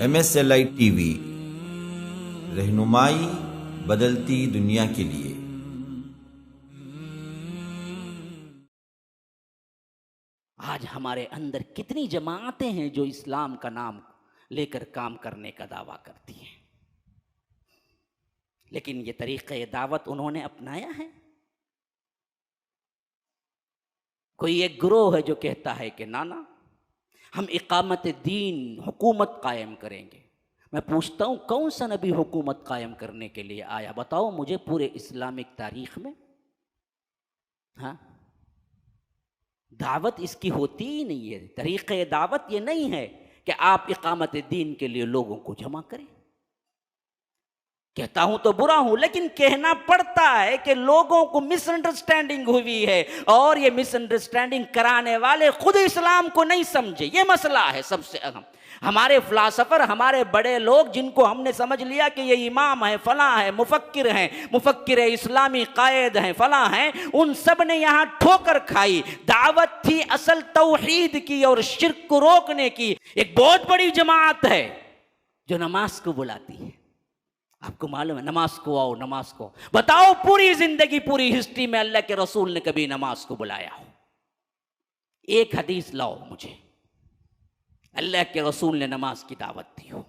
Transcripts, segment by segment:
MSLI TV, रहनुमाई बदलती दुनिया के लिए। आज हमारे अंदर कितनी जमातें हैं जो इस्लाम का नाम लेकर काम करने का दावा करती हैं, लेकिन ये तरीक़े दावत उन्होंने अपनाया है। कोई एक ग्रोह है जो कहता है कि नाना हम इकामत दीन हुकूमत कायम करेंगे। मैं पूछता हूँ कौन सा नबी हुकूमत कायम करने के लिए आया? बताओ मुझे पूरे इस्लामिक तारीख में। हाँ, दावत इसकी होती ही नहीं है। तरीक़े दावत ये नहीं है कि आप इकामत दीन के लिए लोगों को जमा करें। कहता हूं तो बुरा हूं, लेकिन कहना पड़ता है कि लोगों को मिसअंडरस्टैंडिंग हुई है, और ये मिसअंडरस्टैंडिंग कराने वाले खुद इस्लाम को नहीं समझे। ये मसला है सबसे अहम। हमारे फिलासफर, हमारे बड़े लोग जिनको हमने समझ लिया कि ये इमाम है, फलां है, मुफक्किर इस्लामी कायद हैं, फलां हैं, उन सब ने यहाँ ठोकर खाई। दावत थी असल तौहीद की और शिर्क को रोकने की। एक बहुत बड़ी जमात है जो नमाज को बुलाती है। आपको मालूम है, नमाज को आओ, नमाज को। बताओ पूरी जिंदगी, पूरी हिस्ट्री में अल्लाह के रसूल ने कभी नमाज को बुलाया हो? एक हदीस लाओ मुझे, अल्लाह के रसूल ने नमाज की दावत दी हो।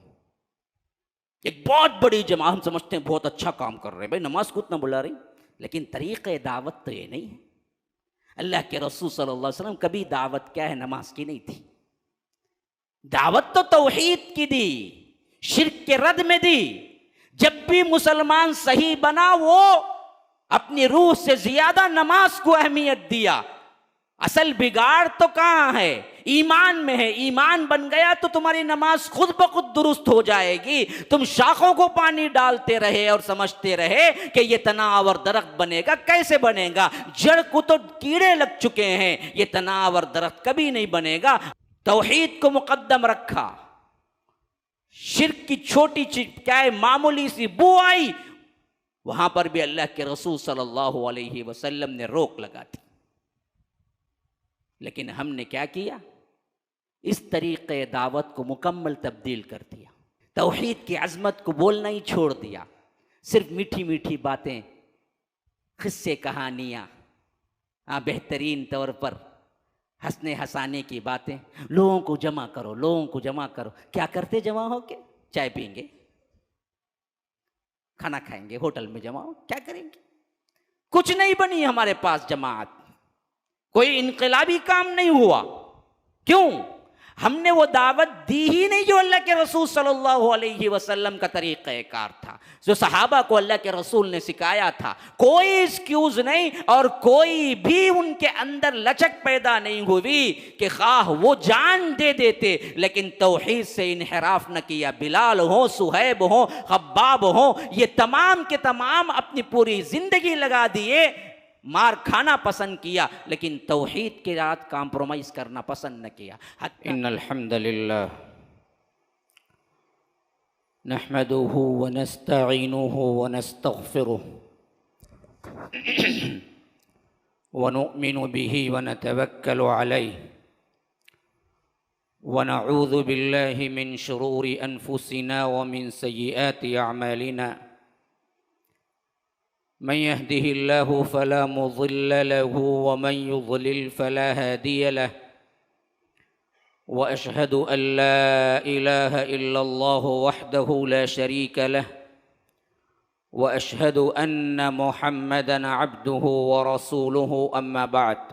एक बहुत बड़ी जमात, हम समझते हैं बहुत अच्छा काम कर रहे हैं भाई, नमाज को इतना बुला रही, लेकिन तरीक़े दावत तो ये नहीं है। अल्लाह के रसूल सल्लल्लाहु अलैहि वसल्लम कभी दावत क्या है नमाज की नहीं थी। दावत तो तौहीद की दी, शिर्क के रद में दी। जब भी मुसलमान सही बना वो अपनी रूह से ज्यादा नमाज को अहमियत दिया। असल बिगाड़ तो कहां है? ईमान में है। ईमान बन गया तो तुम्हारी नमाज खुद ब खुद दुरुस्त हो जाएगी। तुम शाखों को पानी डालते रहे और समझते रहे कि ये तनाव और दरख्त बनेगा। कैसे बनेगा? जड़ को तो कीड़े लग चुके हैं, ये तनाव और दरख्त कभी नहीं बनेगा। तौहीद को मुकद्दम रखा, शिर्क की छोटी चीज क्या है, मामूली सी बू आई, वहां पर भी अल्लाह के रसूल सल्लल्लाहु अलैहि वसल्लम ने रोक लगा दी। लेकिन हमने क्या किया? इस तरीक़े दावत को मुकम्मल तब्दील कर दिया। तौहीद की अज़मत को बोलना ही छोड़ दिया। सिर्फ मीठी मीठी बातें, किस्से, कहानियाँ, बेहतरीन तौर पर हंसने हंसाने की बातें। लोगों को जमा करो, लोगों को जमा करो। क्या करते जमा हो के? चाय पीएंगे, खाना खाएंगे, होटल में जमा हो, क्या करेंगे? कुछ नहीं बनी हमारे पास जमात, कोई इनकलाबी काम नहीं हुआ। क्यों? हमने वो दावत दी ही नहीं जो अल्लाह के रसूल सल्लल्लाहु अलैहि वसल्लम का तरीक़ेकार था, जो सहाबा को अल्लाह के रसूल ने सिखाया था। कोई एक्सक्यूज नहीं और कोई भी उनके अंदर लचक पैदा नहीं हुई कि खाह वो जान दे देते लेकिन तौहीद से इनहराफ न किया। बिलाल हो, सुहैब हो, खब्बाब हो, ये तमाम के तमाम अपनी पूरी जिंदगी लगा दिए, मार खाना पसंद किया, लेकिन तौहीद के साथ कॉम्प्रोमाइज करना पसंद न किया। इन्नल हम्दुलिल्लाह नहमदुहु व नस्तईनुहु व नस्तगफिरुहु व नुमिनु बिही व नतवक्कलु अलैहि व नऊज़ु बिल्लाहि मिन शुरूरि अनफुसिना व मिन सय्यिआति अअमालिना। मन यहदिहिल्लाहु फला मुज़िल्ल लहु व मन युज़लिल फला हादिय लहु व अशहदु अन ला इलाहा इल्लल्लाहु वहदहु ला शरीक लहु व अशहदु अन्न मुहम्मदन अब्दुहु व रसूलुहु अम्मा बअद।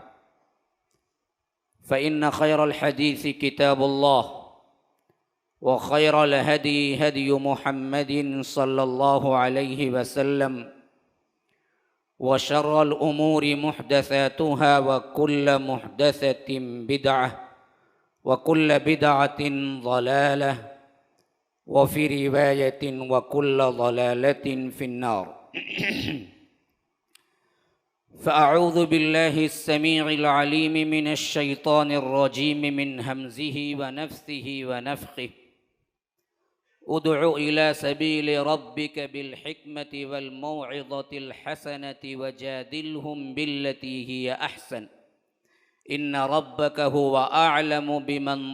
फ़इन्न खैरल हदीस किताबुल्लाह व खैरल हदी हदी मुहम्मदिन सल्लल्लाहु अलैहि वसल्लम व शर्रल उमूरि मुहदसातुहा व कुल्ल मुहदसतिन बिदअह व कुल्ल बिदअतिन ज़लालह व फ़ी रिवायतिन व कुल्ल ज़लालतिन फ़िन्नार। फ़अऊज़ु बिल्लाहिस समीइल अलीम मिनश शैतानिर रजीम मिन हमज़िही व नफ़्सिही व नफ़्ख़िही। उदउ इला सबील रब्बिक बिल हिकमति वल मौइज़तिल हसनति वजादिलहुम बिल्लती हिय अहसन। इन्न रब्बक हुवा अअलमु बिमन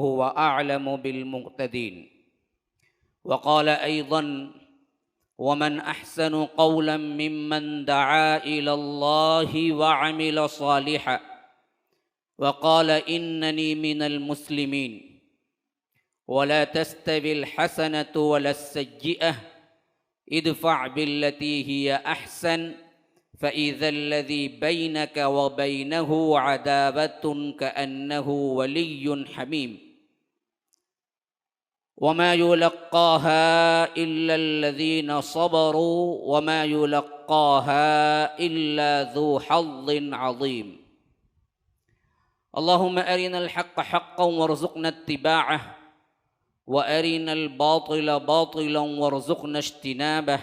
हुवा अअलमु बिलमुहतदीन। वक़ाल अयज़न वमन अहसनु क़ौलन मिम्मन दआ इलल्लाहि व अमिल सालिहा वक़ाल इन्ननी मिनल मुस्लिमीन। वला तस्तविल हसनतु वलस्सय्यिअह इदफ़अ बिल्लती हिय अहसन फ़इज़ल्लज़ी बैनक व बैनहु अदावतुन कअन्नहु वलिय्युन हमीम। वमा युलक़्क़ाहा इल्लल्लज़ीन सबरू वमा युलक़्क़ाहा इल्ला ज़ू हज़्ज़िन अज़ीम। अल्लाहुम्मा अरिनल हक़्क़ हक़्क़न वरज़ुक़ना इत्तिबाअह व अरिनल बातिल बातिलन वरज़ुक़ना इज्तिनाबह।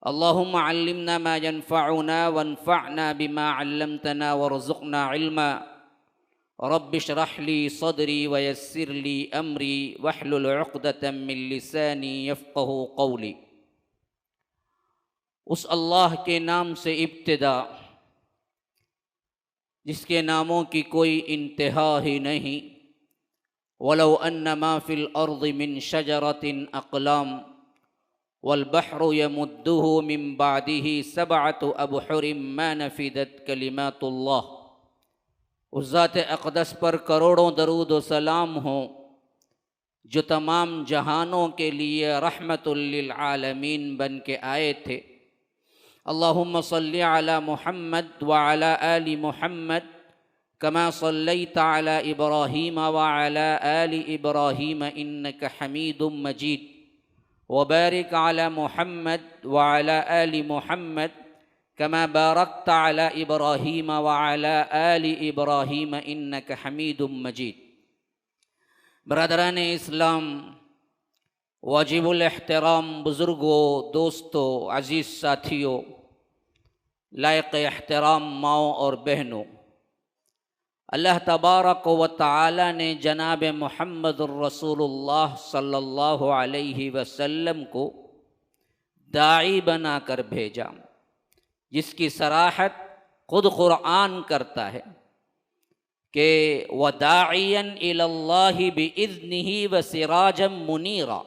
अल्लाहुम्मा अल्लिमना मा यनफ़अुना वन्फ़अना बिमा अल्लमतना वरज़ुक़ना इल्मा। रब्बि इश्रह ली सदरी व यस्सिर ली अमरी वहलुल उक़दतम मिन लिसानी यफ़क़हू क़ौली। उस अल्लाह के नाम से इब्तिदा जिसके नामों की कोई इंतहा ही नहीं। वलौ अन्नमा फ़िल अर्ज़ि मिन शजरतिन अक़लाम वल बहरु यमुद्दुहु मिन बादिही सबअतु अबहुरिम मा नफ़िदत कलिमातुल्लाह। उस ज़ात अक़दस पर करोड़ों दरूद व सलाम हों जो तमाम जहानों के लिए रहमतुल लिल आलमीन बन के आए थे। अल्लाहुम्मा सल्लि अला मुहम्मद व अला आलि मुहम्मद कमा सल्लैता अला इब्राहीम व अला आलि इब्राहीम इन्नका हमीदुम मजीद। व बारिक अला मुहम्मद व अला आलि मुहम्मद कमा बारकता अला इब्राहीम व अला आलि इब्राहीम इन्नका हमीदुम मजीद। बरदरान इस्लाम, वाजिबुल एहतराम बुज़ुर्गों, दोस्तों, अज़ीज़ साथियों, लायक एहतराम माओ और बहनों, अल्लाह तबारक व तआला ने जनाब मुहम्मदुर रसूलुल्लाह सल्लल्लाहु अलैहि वसल्लम को दाई बनाकर भेजा, जिसकी सराहत खुद कुरान करता है कि वदाइयन इलल्लाहि बिइज़्निही व सिराजम मुनीरा।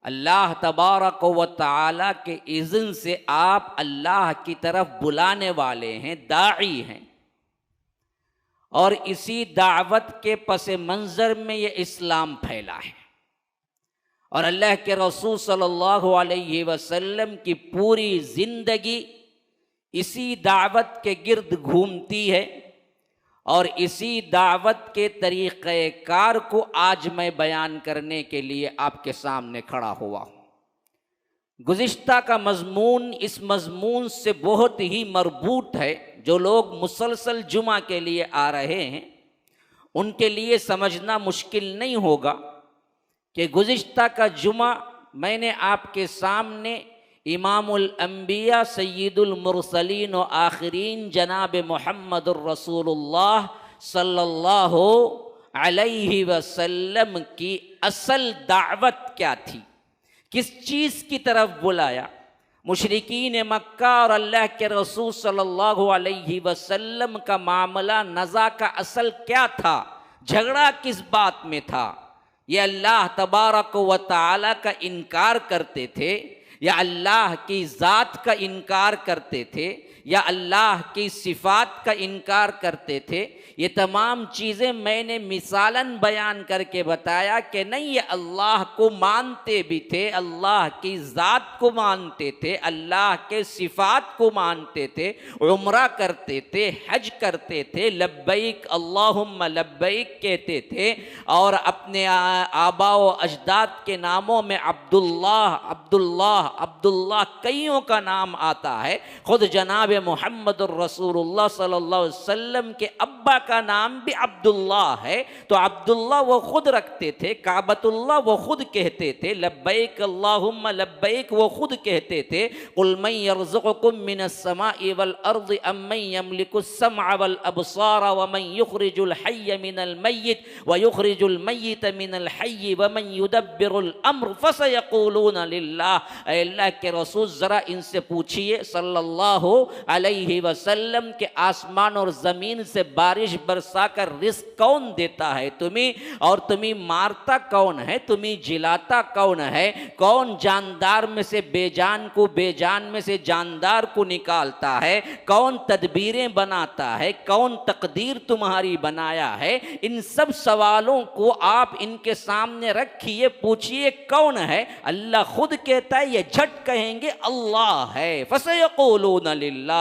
अल्लाह तबारक व तआला के इज़्न से आप अल्लाह की तरफ बुलाने वाले हैं, दाई हैं। और इसी दावत के पस मंज़र में ये इस्लाम फैला है और अल्लाह के रसूल सल्लल्लाहु अलैहि वसल्लम की पूरी ज़िंदगी इसी दावत के गिर्द घूमती है और इसी दावत के तरीक़ेकार को आज मैं बयान करने के लिए आपके सामने खड़ा हुआ हूँ। गुज़िश्ता का मज़मून इस मज़मून से बहुत ही मरबूत है। जो लोग मुसलसल जुमा के लिए आ रहे हैं उनके लिए समझना मुश्किल नहीं होगा कि गुज़िश्ता का जुमा मैंने आपके सामने इमामुल अंबिया सय्यिदुल मुरसलीन व आखिरीन जनाब मुहम्मदुर रसूलुल्लाह सल्लल्लाहु अलैहि वसल्लम की असल दावत क्या थी, किस चीज़ की तरफ बुलाया, मुशरिकीन मक्का और अल्लाह के रसूल सल्लल्लाहु अलैहि वसल्लम का मामला नज़ा का असल क्या था, झगड़ा किस बात में था। ये अल्लाह तबारक व तआला का इनकार करते थे या अल्लाह की ज़ात का इनकार करते थे या अल्लाह की सिफ़ात का इनकार करते थे। ये तमाम चीज़ें मैंने मिसालन बयान करके बताया कि नहीं, ये अल्लाह को मानते भी थे, अल्लाह की ज़ात को मानते थे, अल्लाह के सिफ़ात को मानते थे, उम्रा करते थे, हज करते थे, लब्बैक अल्लाहुम्मा लब्बैक कहते थे और अपने आबा व अजदाद के नामों में अब्दुल्लाह अब्दुल्लाह अब्दुल्लाह कईयों का नाम आता है। खुद जनाब मुहम्मदुर रसूलुल्लाह सल्लल्लाहु अलैहि वसल्लम के अब्बा का नाम भी अब्दुल्लाह है, तो अब्दुल्लाह वो खुद रखते थे, काबतुल्लाह वो खुद कहते थे, लब्बैक अल्लाहुम्मा लब्बैक वो खुद कहते थे, कुल मन यर्ज़ुकुकुम मिनस समाई वल अर्ज़ि अम्मन यमलिकुस समअ वल अबसार व मन युखरिजुल हय्य मिनल मय्यित व युखरिजुल मय्यित मिनल हय्य व मन युदब्बिरुल अम्र फसयक़ूलूना लिल्लाह। अल्लाह के रसूल ज़रा इनसे पूछिए सल्लल्लाहु अलैहि वसल्लम के आसमान और ज़मीन से बारिश बरसाकर रिस्क कौन देता है तुम्हें, और तुम्हें मारता कौन है, तुम्हें जिलाता कौन है, कौन जानदार में से बेजान को, बेजान में से जानदार को निकालता है, कौन तदबीरें बनाता है, कौन तकदीर तुम्हारी बनाया है। इन सब सवालों को आप इनके सामने रखिए, पूछिए कौन है। अल्लाह खुद कहता है, ये झट कहेंगे अल्लाह है। फसयक़ूलूना लिल्लाह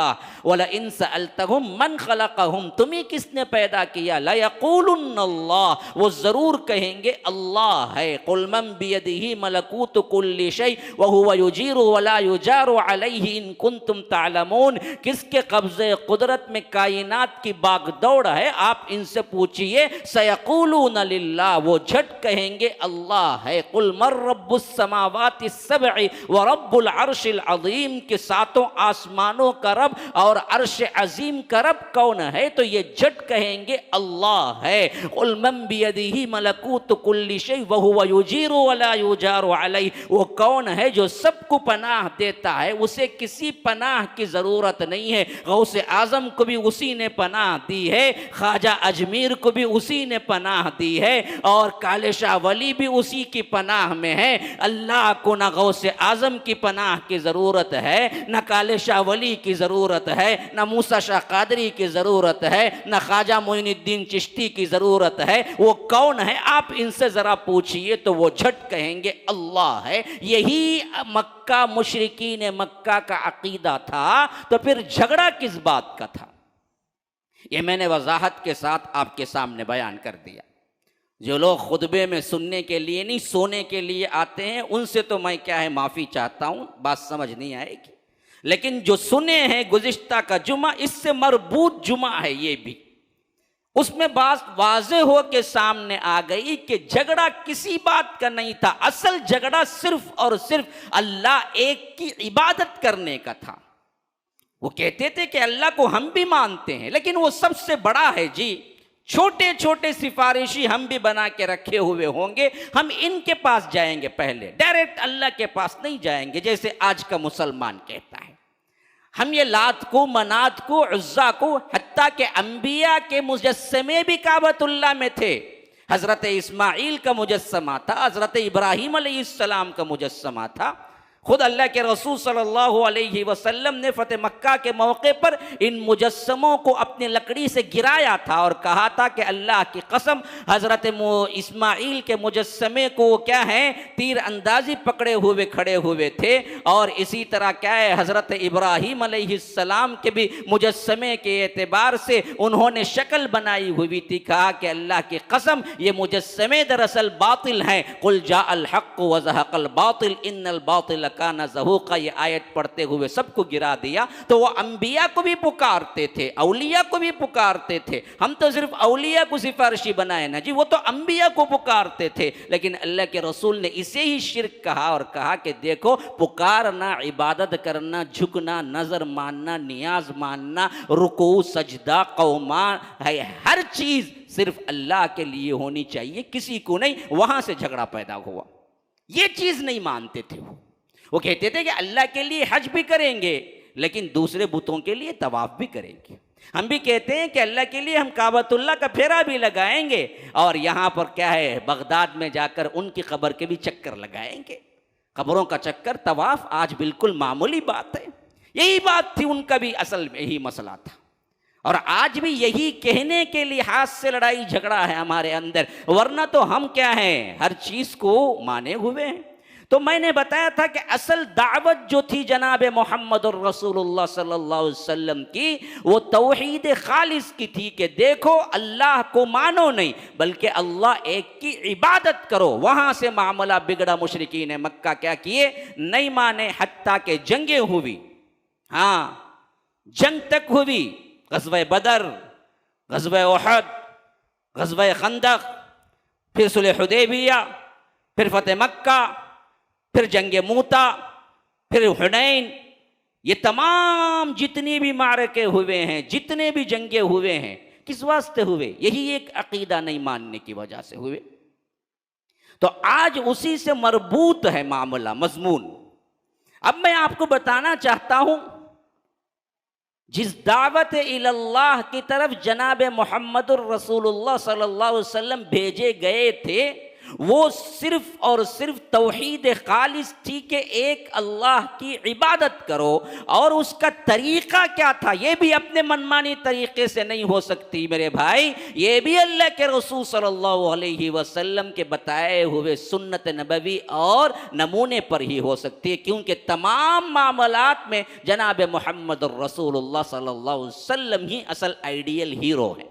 वला इन सअल्तहुम मन खलक़हुम, तुम्हें किसने पैदा किया, लयक़ूलुन्ना अल्लाह, वो जरूर कहेंगे अल्लाह है। कुल मन बियदिही मलकूतु कुल्लि शै व हुवा युजीरु वला युजारु अलैहि इन कुंतुम तालमून, किसके कब्जे कुदरत में कायनात की बागदौड़ है, आप इनसे पूछिए। सयक़ूलूना लिल्लाह, वो झट कहेंगे अल्लाह है। कुल मर रब्बुस समावाति सब'i व रब्बुल अर्शिल अज़ीम, के सातों आसमानों का रब और अर्श अजीम का रब कौन है, तो ये झट कहेंगे अल्लाह है। कुल मन बियदिही मलकूतु कुल्लि शै व हुवा युजीरु वला युजारु अलैहि, वो कौन है जो सबको पनाह देता है, उसे किसी पनाह की ज़रूरत नहीं है। गौसे आज़म को भी उसी ने पनाह दी है, ख्वाजा अजमीर को भी उसी ने पनाह दी है, और काले शाह वली भी उसी की पनाह में है। अल्लाह को ना गौसे आज़म की पनाह की ज़रूरत है, न काले शाह वली की ज़रूरत है, न मूसा शाह कादरी की ज़रूरत है, न ख्वाजा मोइनुद्दीन चिश्ती की ज़रूरत है। वो कौन है, आप इनसे ज़रा पूछिए, तो वो झट कहेंगे अल्लाह है। यही मक्का मुशरिकीन मक्का का अकीदा था, तो फिर झगड़ा किस बात का था, ये मैंने वजाहत के साथ आपके सामने बयान कर दिया। जो लोग खुतबे में सुनने के लिए नहीं, सोने के लिए आते हैं, उनसे तो मैं क्या है माफ़ी चाहता हूँ, बात समझ नहीं आएगी। लेकिन जो सुने हैं गुज़िश्ता का जुमा, इससे मरबूत जुमा है ये भी, उसमें बात वाज़े हो के सामने आ गई कि झगड़ा किसी बात का नहीं था। असल झगड़ा सिर्फ और सिर्फ अल्लाह एक की इबादत करने का था। वो कहते थे कि अल्लाह को हम भी मानते हैं, लेकिन वो सबसे बड़ा है जी, छोटे छोटे सिफारिशी हम भी बना के रखे हुए होंगे, हम इनके पास जाएंगे पहले, डायरेक्ट अल्लाह के पास नहीं जाएंगे। जैसे आज का मुसलमान कहता है, हम ये लात को, मनात को, उज़्ज़ा को, हत्ता के अंबिया के मुजस्समे भी काबतुल्लाह में थे। हज़रत इस्माइल का मुजस्समा था, हज़रत इब्राहीम अलैहिस्सलाम का मुजस्समा था। खुद अल्लाह के रसूल सल्लल्लाहु अलैहि वसल्लम ने फतेह मक्का के मौके पर इन मुजस्समों को अपनी लकड़ी से गिराया था और कहा था कि अल्लाह की कसम, हज़रत इस्माइल के मुजस्समे को क्या है, तीर अंदाजी पकड़े हुए खड़े हुए थे। और इसी तरह क्या है, हज़रत इब्राहीम अलैहिस्सलाम के भी मुजस्समे के एतबार से उन्होंने शक्ल बनाई हुई थी। कहा कि अल्लाह की कसम, ये मुजस्समे दरअसल बातिल हैं। कुल जाअल हक़्क़ व ज़हक़ल बातिल इन्नल बातिल काना ज़हूक़ा, ये आयत पढ़ते हुए सबको गिरा दिया। तो वो अंबिया को भी पुकारते थे, औलिया को भी पुकारते थे। हम तो सिर्फ औलिया को सिफारिशी बनाए ना जी, वो तो अंबिया को पुकारते थे। लेकिन अल्लाह के रसूल ने इसे ही शिर्क कहा और कहा कि देखो, पुकारना, इबादत करना, झुकना, नजर मानना, नियाज मानना, रुकू, सजदा, कौमा है, हर चीज सिर्फ अल्लाह के लिए होनी चाहिए, किसी को नहीं। वहां से झगड़ा पैदा हुआ, ये चीज नहीं मानते थे। वो कहते थे कि अल्लाह के लिए हज भी करेंगे, लेकिन दूसरे बुतों के लिए तवाफ भी करेंगे। हम भी कहते हैं कि अल्लाह के लिए हम काबतुल्लाह का फेरा भी लगाएंगे, और यहाँ पर क्या है, बगदाद में जाकर उनकी कब्र के भी चक्कर लगाएंगे। कब्रों का चक्कर, तवाफ आज बिल्कुल मामूली बात है। यही बात थी उनका भी, असल में यही मसला था। और आज भी यही कहने के लिहाज से लड़ाई झगड़ा है हमारे अंदर, वरना तो हम क्या हैं, हर चीज को माने हुए हैं। तो मैंने बताया था कि असल दावत जो थी जनाब मोहम्मदुर रसूलुल्लाह सल्लल्लाहु अलैहि वसल्लम की, वो तौहीद खालिस की थी कि देखो, अल्लाह को मानो नहीं, बल्कि अल्लाह एक की इबादत करो। वहां से मामला बिगड़ा। मुशरिकीन मक्का क्या किए, नहीं माने, हत्ता के जंगें हुई। हाँ, जंग तक हुई, ग़ज़वा बदर, ग़ज़वा उहद, ग़ज़वा खंदक, फिर सुलह हुदैबिया, फिर फतेह मक्का, फिर जंगे मूता, फिर हुनैन। ये तमाम जितनी भी मारके हुए हैं, जितने भी जंगे हुए हैं, किस वास्ते हुए, यही एक अकीदा नहीं मानने की वजह से हुए। तो आज उसी से मरबूत है मामला, मजमून। अब मैं आपको बताना चाहता हूं जिस दावत इल्लाह की तरफ जनाब मोहम्मदुर रसूलुल्लाह सल्लल्लाहु अलैहि वसल्लम भेजे गए थे वो सिर्फ और सिर्फ तौहीद खालिस थी कि एक अल्लाह की इबादत करो। और उसका तरीका क्या था ये भी अपने मनमानी तरीके से नहीं हो सकती मेरे भाई, ये भी अल्लाह के रसूल सल्लल्लाहु अलैहि वसल्लम के बताए हुए सुन्नत नबवी और नमूने पर ही हो सकती है, क्योंकि तमाम मामलात में जनाब मोहम्मद रसूलुल्लाह सल्लल्लाहु अलैहि वसल्लम ही असल आइडियल हीरो है।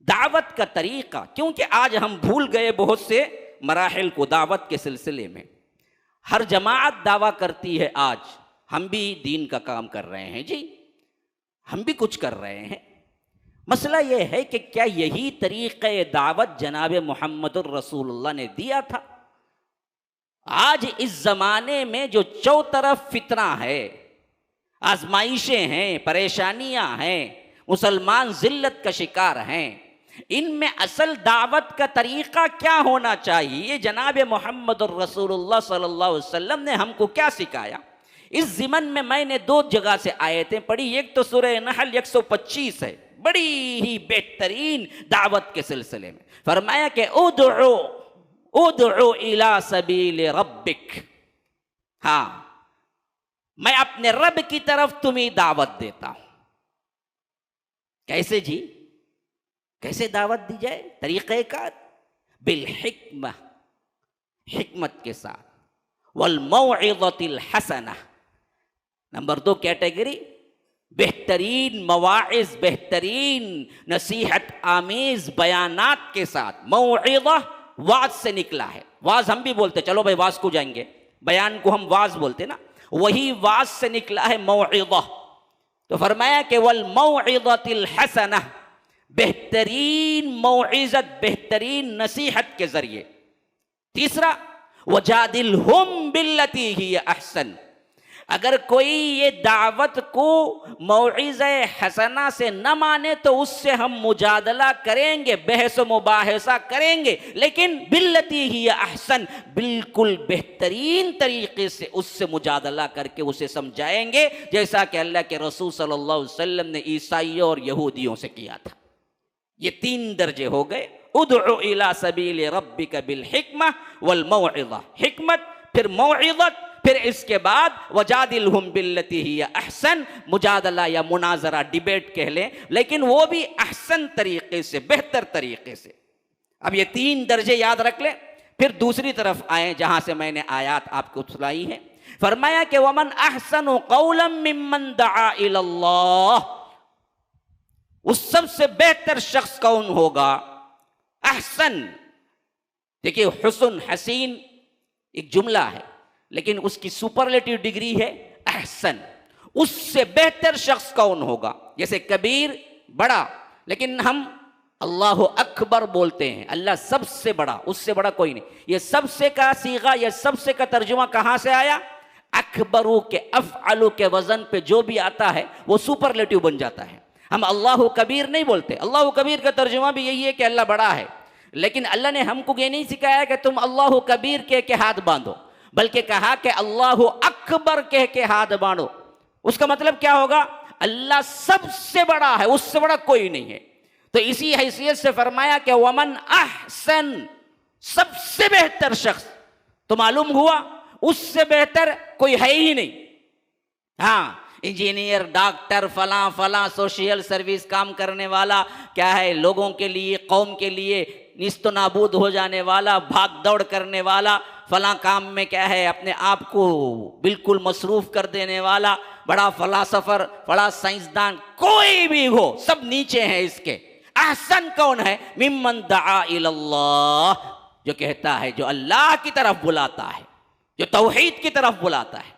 दावत का तरीका, क्योंकि आज हम भूल गए बहुत से मराहिल को दावत के सिलसिले में। हर जमात दावा करती है आज हम भी दीन का काम कर रहे हैं, जी हम भी कुछ कर रहे हैं। मसला यह है कि क्या यही तरीक़े दावत जनाब मोहम्मदुर रसूलुल्लाह ने दिया था? आज इस जमाने में जो चौतरफ फितना है, आजमाइशें हैं, परेशानियां हैं, मुसलमान जिल्लत का शिकार हैं, इनमें असल दावत का तरीका क्या होना चाहिए? जनाब मोहम्मदुर रसूलुल्लाह सल्लल्लाहु अलैहि वसल्लम ने हमको क्या सिखाया? इस ज़िमन में मैंने दो जगह से आयतें पढ़ी। एक तो सूरह नहल 125 है, बड़ी ही बेहतरीन दावत के सिलसिले में फरमाया कि उदउ इला सबील रब्बिक, हाँ मैं अपने रब की तरफ तुम्हें दावत देता हूं। कैसे जी, कैसे दावत दी जाए? तरीक़ेकार बिल हिक्मा, हिकमत के साथ, वल मौइज़तिल हसना। नंबर 2 कैटेगरी, बेहतरीन मवाइज़, बेहतरीन नसीहत आमीज़ बयानात के साथ। मौइज़ा वाज से निकला है, वाज हम भी बोलते, चलो भाई वाज को जाएंगे, बयान को हम वाज बोलते ना, वही वाज से निकला है मौइज़ा। तो फरमाया कि वल मौइज़तिल हसना, बेहतरीन मौइज़त, बेहतरीन नसीहत के जरिए। तीसरा, वजादिलहुम बिल्लती हिय अहसन। अगर कोई ये दावत को मौइज़ा हसना से न माने तो उससे हम मुजादला करेंगे, बहस मुबाहसा करेंगे, लेकिन बिल्लती हिय अहसन, बिल्कुल बेहतरीन तरीके से उससे मुजादला करके उसे समझाएंगे, जैसा कि अल्लाह के रसूल सल्लल्लाहु अलैहि वसल्लम ने ईसाइयों और यहूदियों से किया था। ये 3 दर्जे हो गए। उदउ इला सबील रब्बिका बिल हिक्मा वल मौइज़ा, हिकमत, फिर मौइज़त, फिर इसके बाद वजादिलहुम बिल्लती हिय अहसन, मुजादला या मुनाजरा, डिबेट कह लें, लेकिन वो भी अहसन तरीके से, बेहतर तरीके से। अब ये 3 दर्जे याद रख लें। फिर दूसरी तरफ आए जहां से मैंने आयात आपको सुनाई है। फरमाया कि वमन अहसनु कौलन मिम्मन दआ इलल्लाह, उस सबसे बेहतर शख्स कौन होगा? अहसन, देखिए हुस्न, हसीन एक जुमला है, लेकिन उसकी सुपरलेटिव डिग्री है अहसन। उससे बेहतर शख्स कौन होगा? जैसे कबीर, बड़ा, लेकिन हम अल्लाह अकबर बोलते हैं, अल्लाह सबसे बड़ा, उससे बड़ा कोई नहीं। ये सबसे का सीगा, ये सबसे का तर्जुमा कहां से आया? अकबरू के अफ़अलु के वजन पे जो भी आता है वो सुपरलेटिव बन जाता है। हम अल्लाह कबीर नहीं बोलते। अल्लाह कबीर का तर्जुमा भी यही है कि अल्लाह बड़ा है, लेकिन अल्लाह ने हमको ये नहीं सिखाया कि तुम अल्लाह कबीर कह के हाथ बांधो, बल्कि कहा कि अल्लाह अकबर कह के हाथ बांधो। उसका मतलब क्या होगा? अल्लाह सबसे बड़ा है, उससे बड़ा कोई नहीं है। तो इसी हैसियत से फरमाया कि वमन अहसन, सबसे बेहतर शख्स, तो मालूम हुआ उससे बेहतर कोई है ही नहीं। हाँ, इंजीनियर, डॉक्टर, फला फला सोशल सर्विस काम करने वाला, क्या है, लोगों के लिए, कौम के लिए निस्त नाबूद हो जाने वाला, भाग दौड़ करने वाला, फला काम में क्या है अपने आप को बिल्कुल मसरूफ कर देने वाला, बड़ा फलासफर, बड़ा साइंसदान, कोई भी हो, सब नीचे हैं इसके। अहसन कौन है? मिम्मन दआ इलल्लाह, जो कहता है, जो अल्लाह की तरफ बुलाता है, जो तौहीद की तरफ बुलाता है।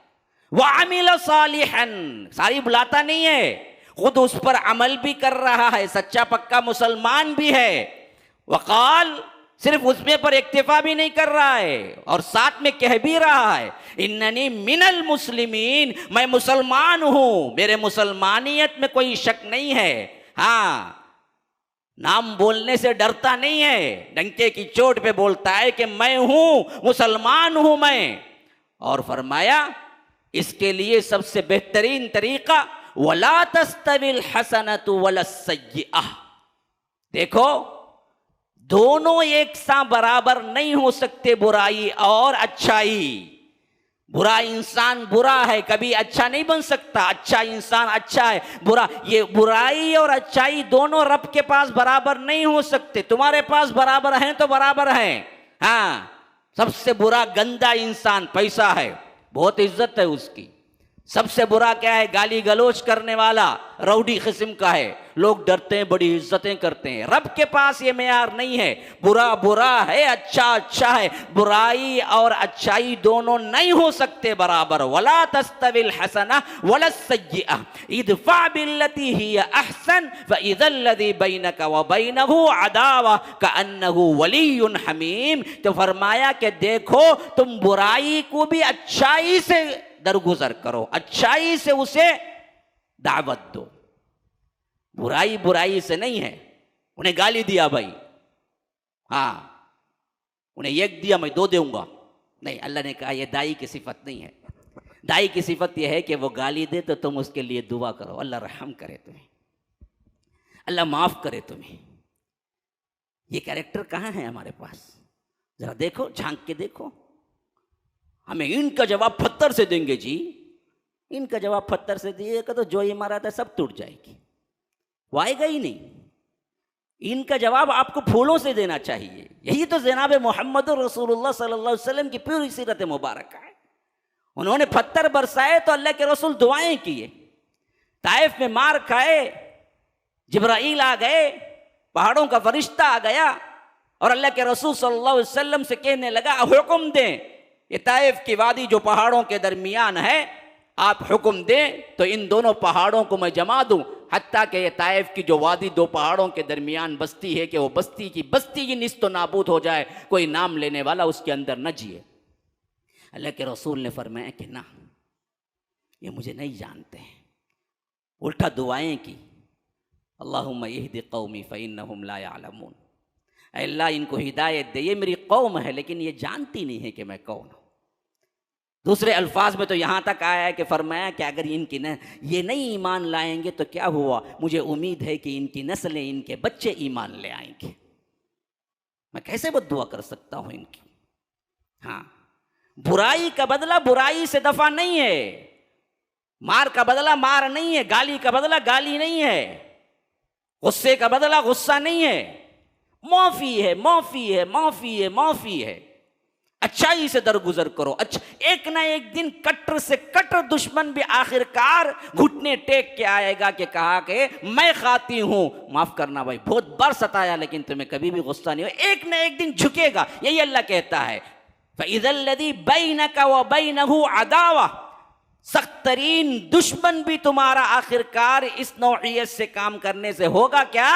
वअमिल सालिहन, सारी बुलाता नहीं है, खुद उस पर अमल भी कर रहा है, सच्चा पक्का मुसलमान भी है। वकाल, सिर्फ उसमें पर इक्तिफा भी नहीं कर रहा है और साथ में कह भी रहा है, इन्ननी मिनल मुस्लिमीन, मैं मुसलमान हूं, मेरे मुसलमानियत में कोई शक नहीं है। हाँ, नाम बोलने से डरता नहीं है, डंके की चोट पे बोलता है कि मैं हूं, मुसलमान हूं मैं। और फरमाया इसके लिए सबसे बेहतरीन तरीका वला तस्तविल हसनतु वलस्सय्यअह। देखो दोनों एक सा बराबर नहीं हो सकते, बुराई और अच्छाई। बुरा इंसान बुरा है, कभी अच्छा नहीं बन सकता। अच्छा इंसान अच्छा है, बुरा, ये बुराई और अच्छाई दोनों रब के पास बराबर नहीं हो सकते। तुम्हारे पास बराबर हैं तो बराबर हैं। हाँ, सबसे बुरा गंदा इंसान पैसा है, बहुत इज्जत है उसकी। सबसे बुरा क्या है? गाली गलोच करने वाला, रौडी किस्म का है, लोग डरते हैं, बड़ी इज्जतें करते हैं। रब के पास ये मेयार नहीं है। बुरा बुरा है, अच्छा अच्छा है। बुराई और अच्छाई दोनों नहीं हो सकते बराबर। वला तस्तविल हसना वलस्सय्यअह इदफा बिल्लती हिय अहसन फइज़ल्लज़ी बैनका व बैनहु अदावा कअन्नहु वलियुन हमीम। तो फरमाया कि देखो तुम बुराई को भी अच्छाई से दरगुजर करो, अच्छाई से उसे दावत दो। बुराई बुराई से नहीं है। उन्हें गाली दिया भाई, हाँ, उन्हें एक दिया मैं दो दूंगा, नहीं। अल्लाह ने कहा यह दाई की सिफत नहीं है। दाई की सिफत यह है कि वो गाली दे तो तुम उसके लिए दुआ करो, अल्लाह रहम करे तुम्हें, अल्लाह माफ करे तुम्हें। ये कैरेक्टर कहाँ है हमारे पास? जरा देखो, झांक के देखो। हमें इनका जवाब पत्थर से देंगे जी, इनका जवाब पत्थर से दिएगा तो जो इमारत है सब टूट जाएगी, वो आएगा ही नहीं। इनका जवाब आपको फूलों से देना चाहिए। यही तो जनाब मोहम्मद रसूलुल्लाह सल्लल्लाहु अलैहि वसल्लम की पूरी सीरत मुबारक है। उन्होंने पत्थर बरसाए तो अल्लाह के रसूल दुआएं किए। ताइफ में मार खाए, जिब्राइल आ गए, पहाड़ों का फरिश्ता आ गया और अल्लाह के रसूल सल्लल्लाहु अलैहि वसल्लम से कहने लगा हुक्म दें, ये ताइफ की वादी जो पहाड़ों के दरमियान है, आप हुक्म दें तो इन दोनों पहाड़ों को मैं जमा दूं, हत्ता कि ये ताइफ की जो वादी दो पहाड़ों के दरमियान बस्ती है कि वो बस्ती की निस्तो नाबूद हो जाए, कोई नाम लेने वाला उसके अंदर न जिए। अल्लाह के रसूल ने फरमाया कि ना, ये मुझे नहीं जानते हैं। उल्टा दुआएं की, अल्लाहुम्मा यहदी कौमी फ़इन्नहुम ला यअलमून। अल्लाह इनको हिदायत दे, ये मेरी कौम है लेकिन ये जानती नहीं है कि मैं कौन हूं। दूसरे अल्फाज में तो यहां तक आया है कि फरमाया कि अगर इनकी ये नहीं ईमान लाएंगे तो क्या हुआ, मुझे उम्मीद है कि इनकी नस्लें, इनके बच्चे ईमान ले आएंगे। मैं कैसे बद्दुआ कर सकता हूं इनकी। हाँ, बुराई का बदला बुराई से दफा नहीं है, मार का बदला मार नहीं है, गाली का बदला गाली नहीं है, गुस्से का बदला गुस्सा नहीं है, माफी है, माफी है, माफी है, माफी है। अच्छाई से दरगुजर करो। अच्छा, एक ना एक दिन कट्टर से कट्टर दुश्मन भी आखिरकार घुटने टेक के आएगा कि कहा कि मैं खाती हूं, माफ करना भाई, बहुत बार सताया लेकिन तुम्हें कभी भी गुस्सा नहीं हो। एक ना एक दिन झुकेगा, यही अल्लाह कहता है। फ़इज़ल्लज़ी बैनका व बैनहु अदावा, सख्त तरीन दुश्मन भी तुम्हारा आखिरकार इस नौइयत से काम करने से होगा क्या,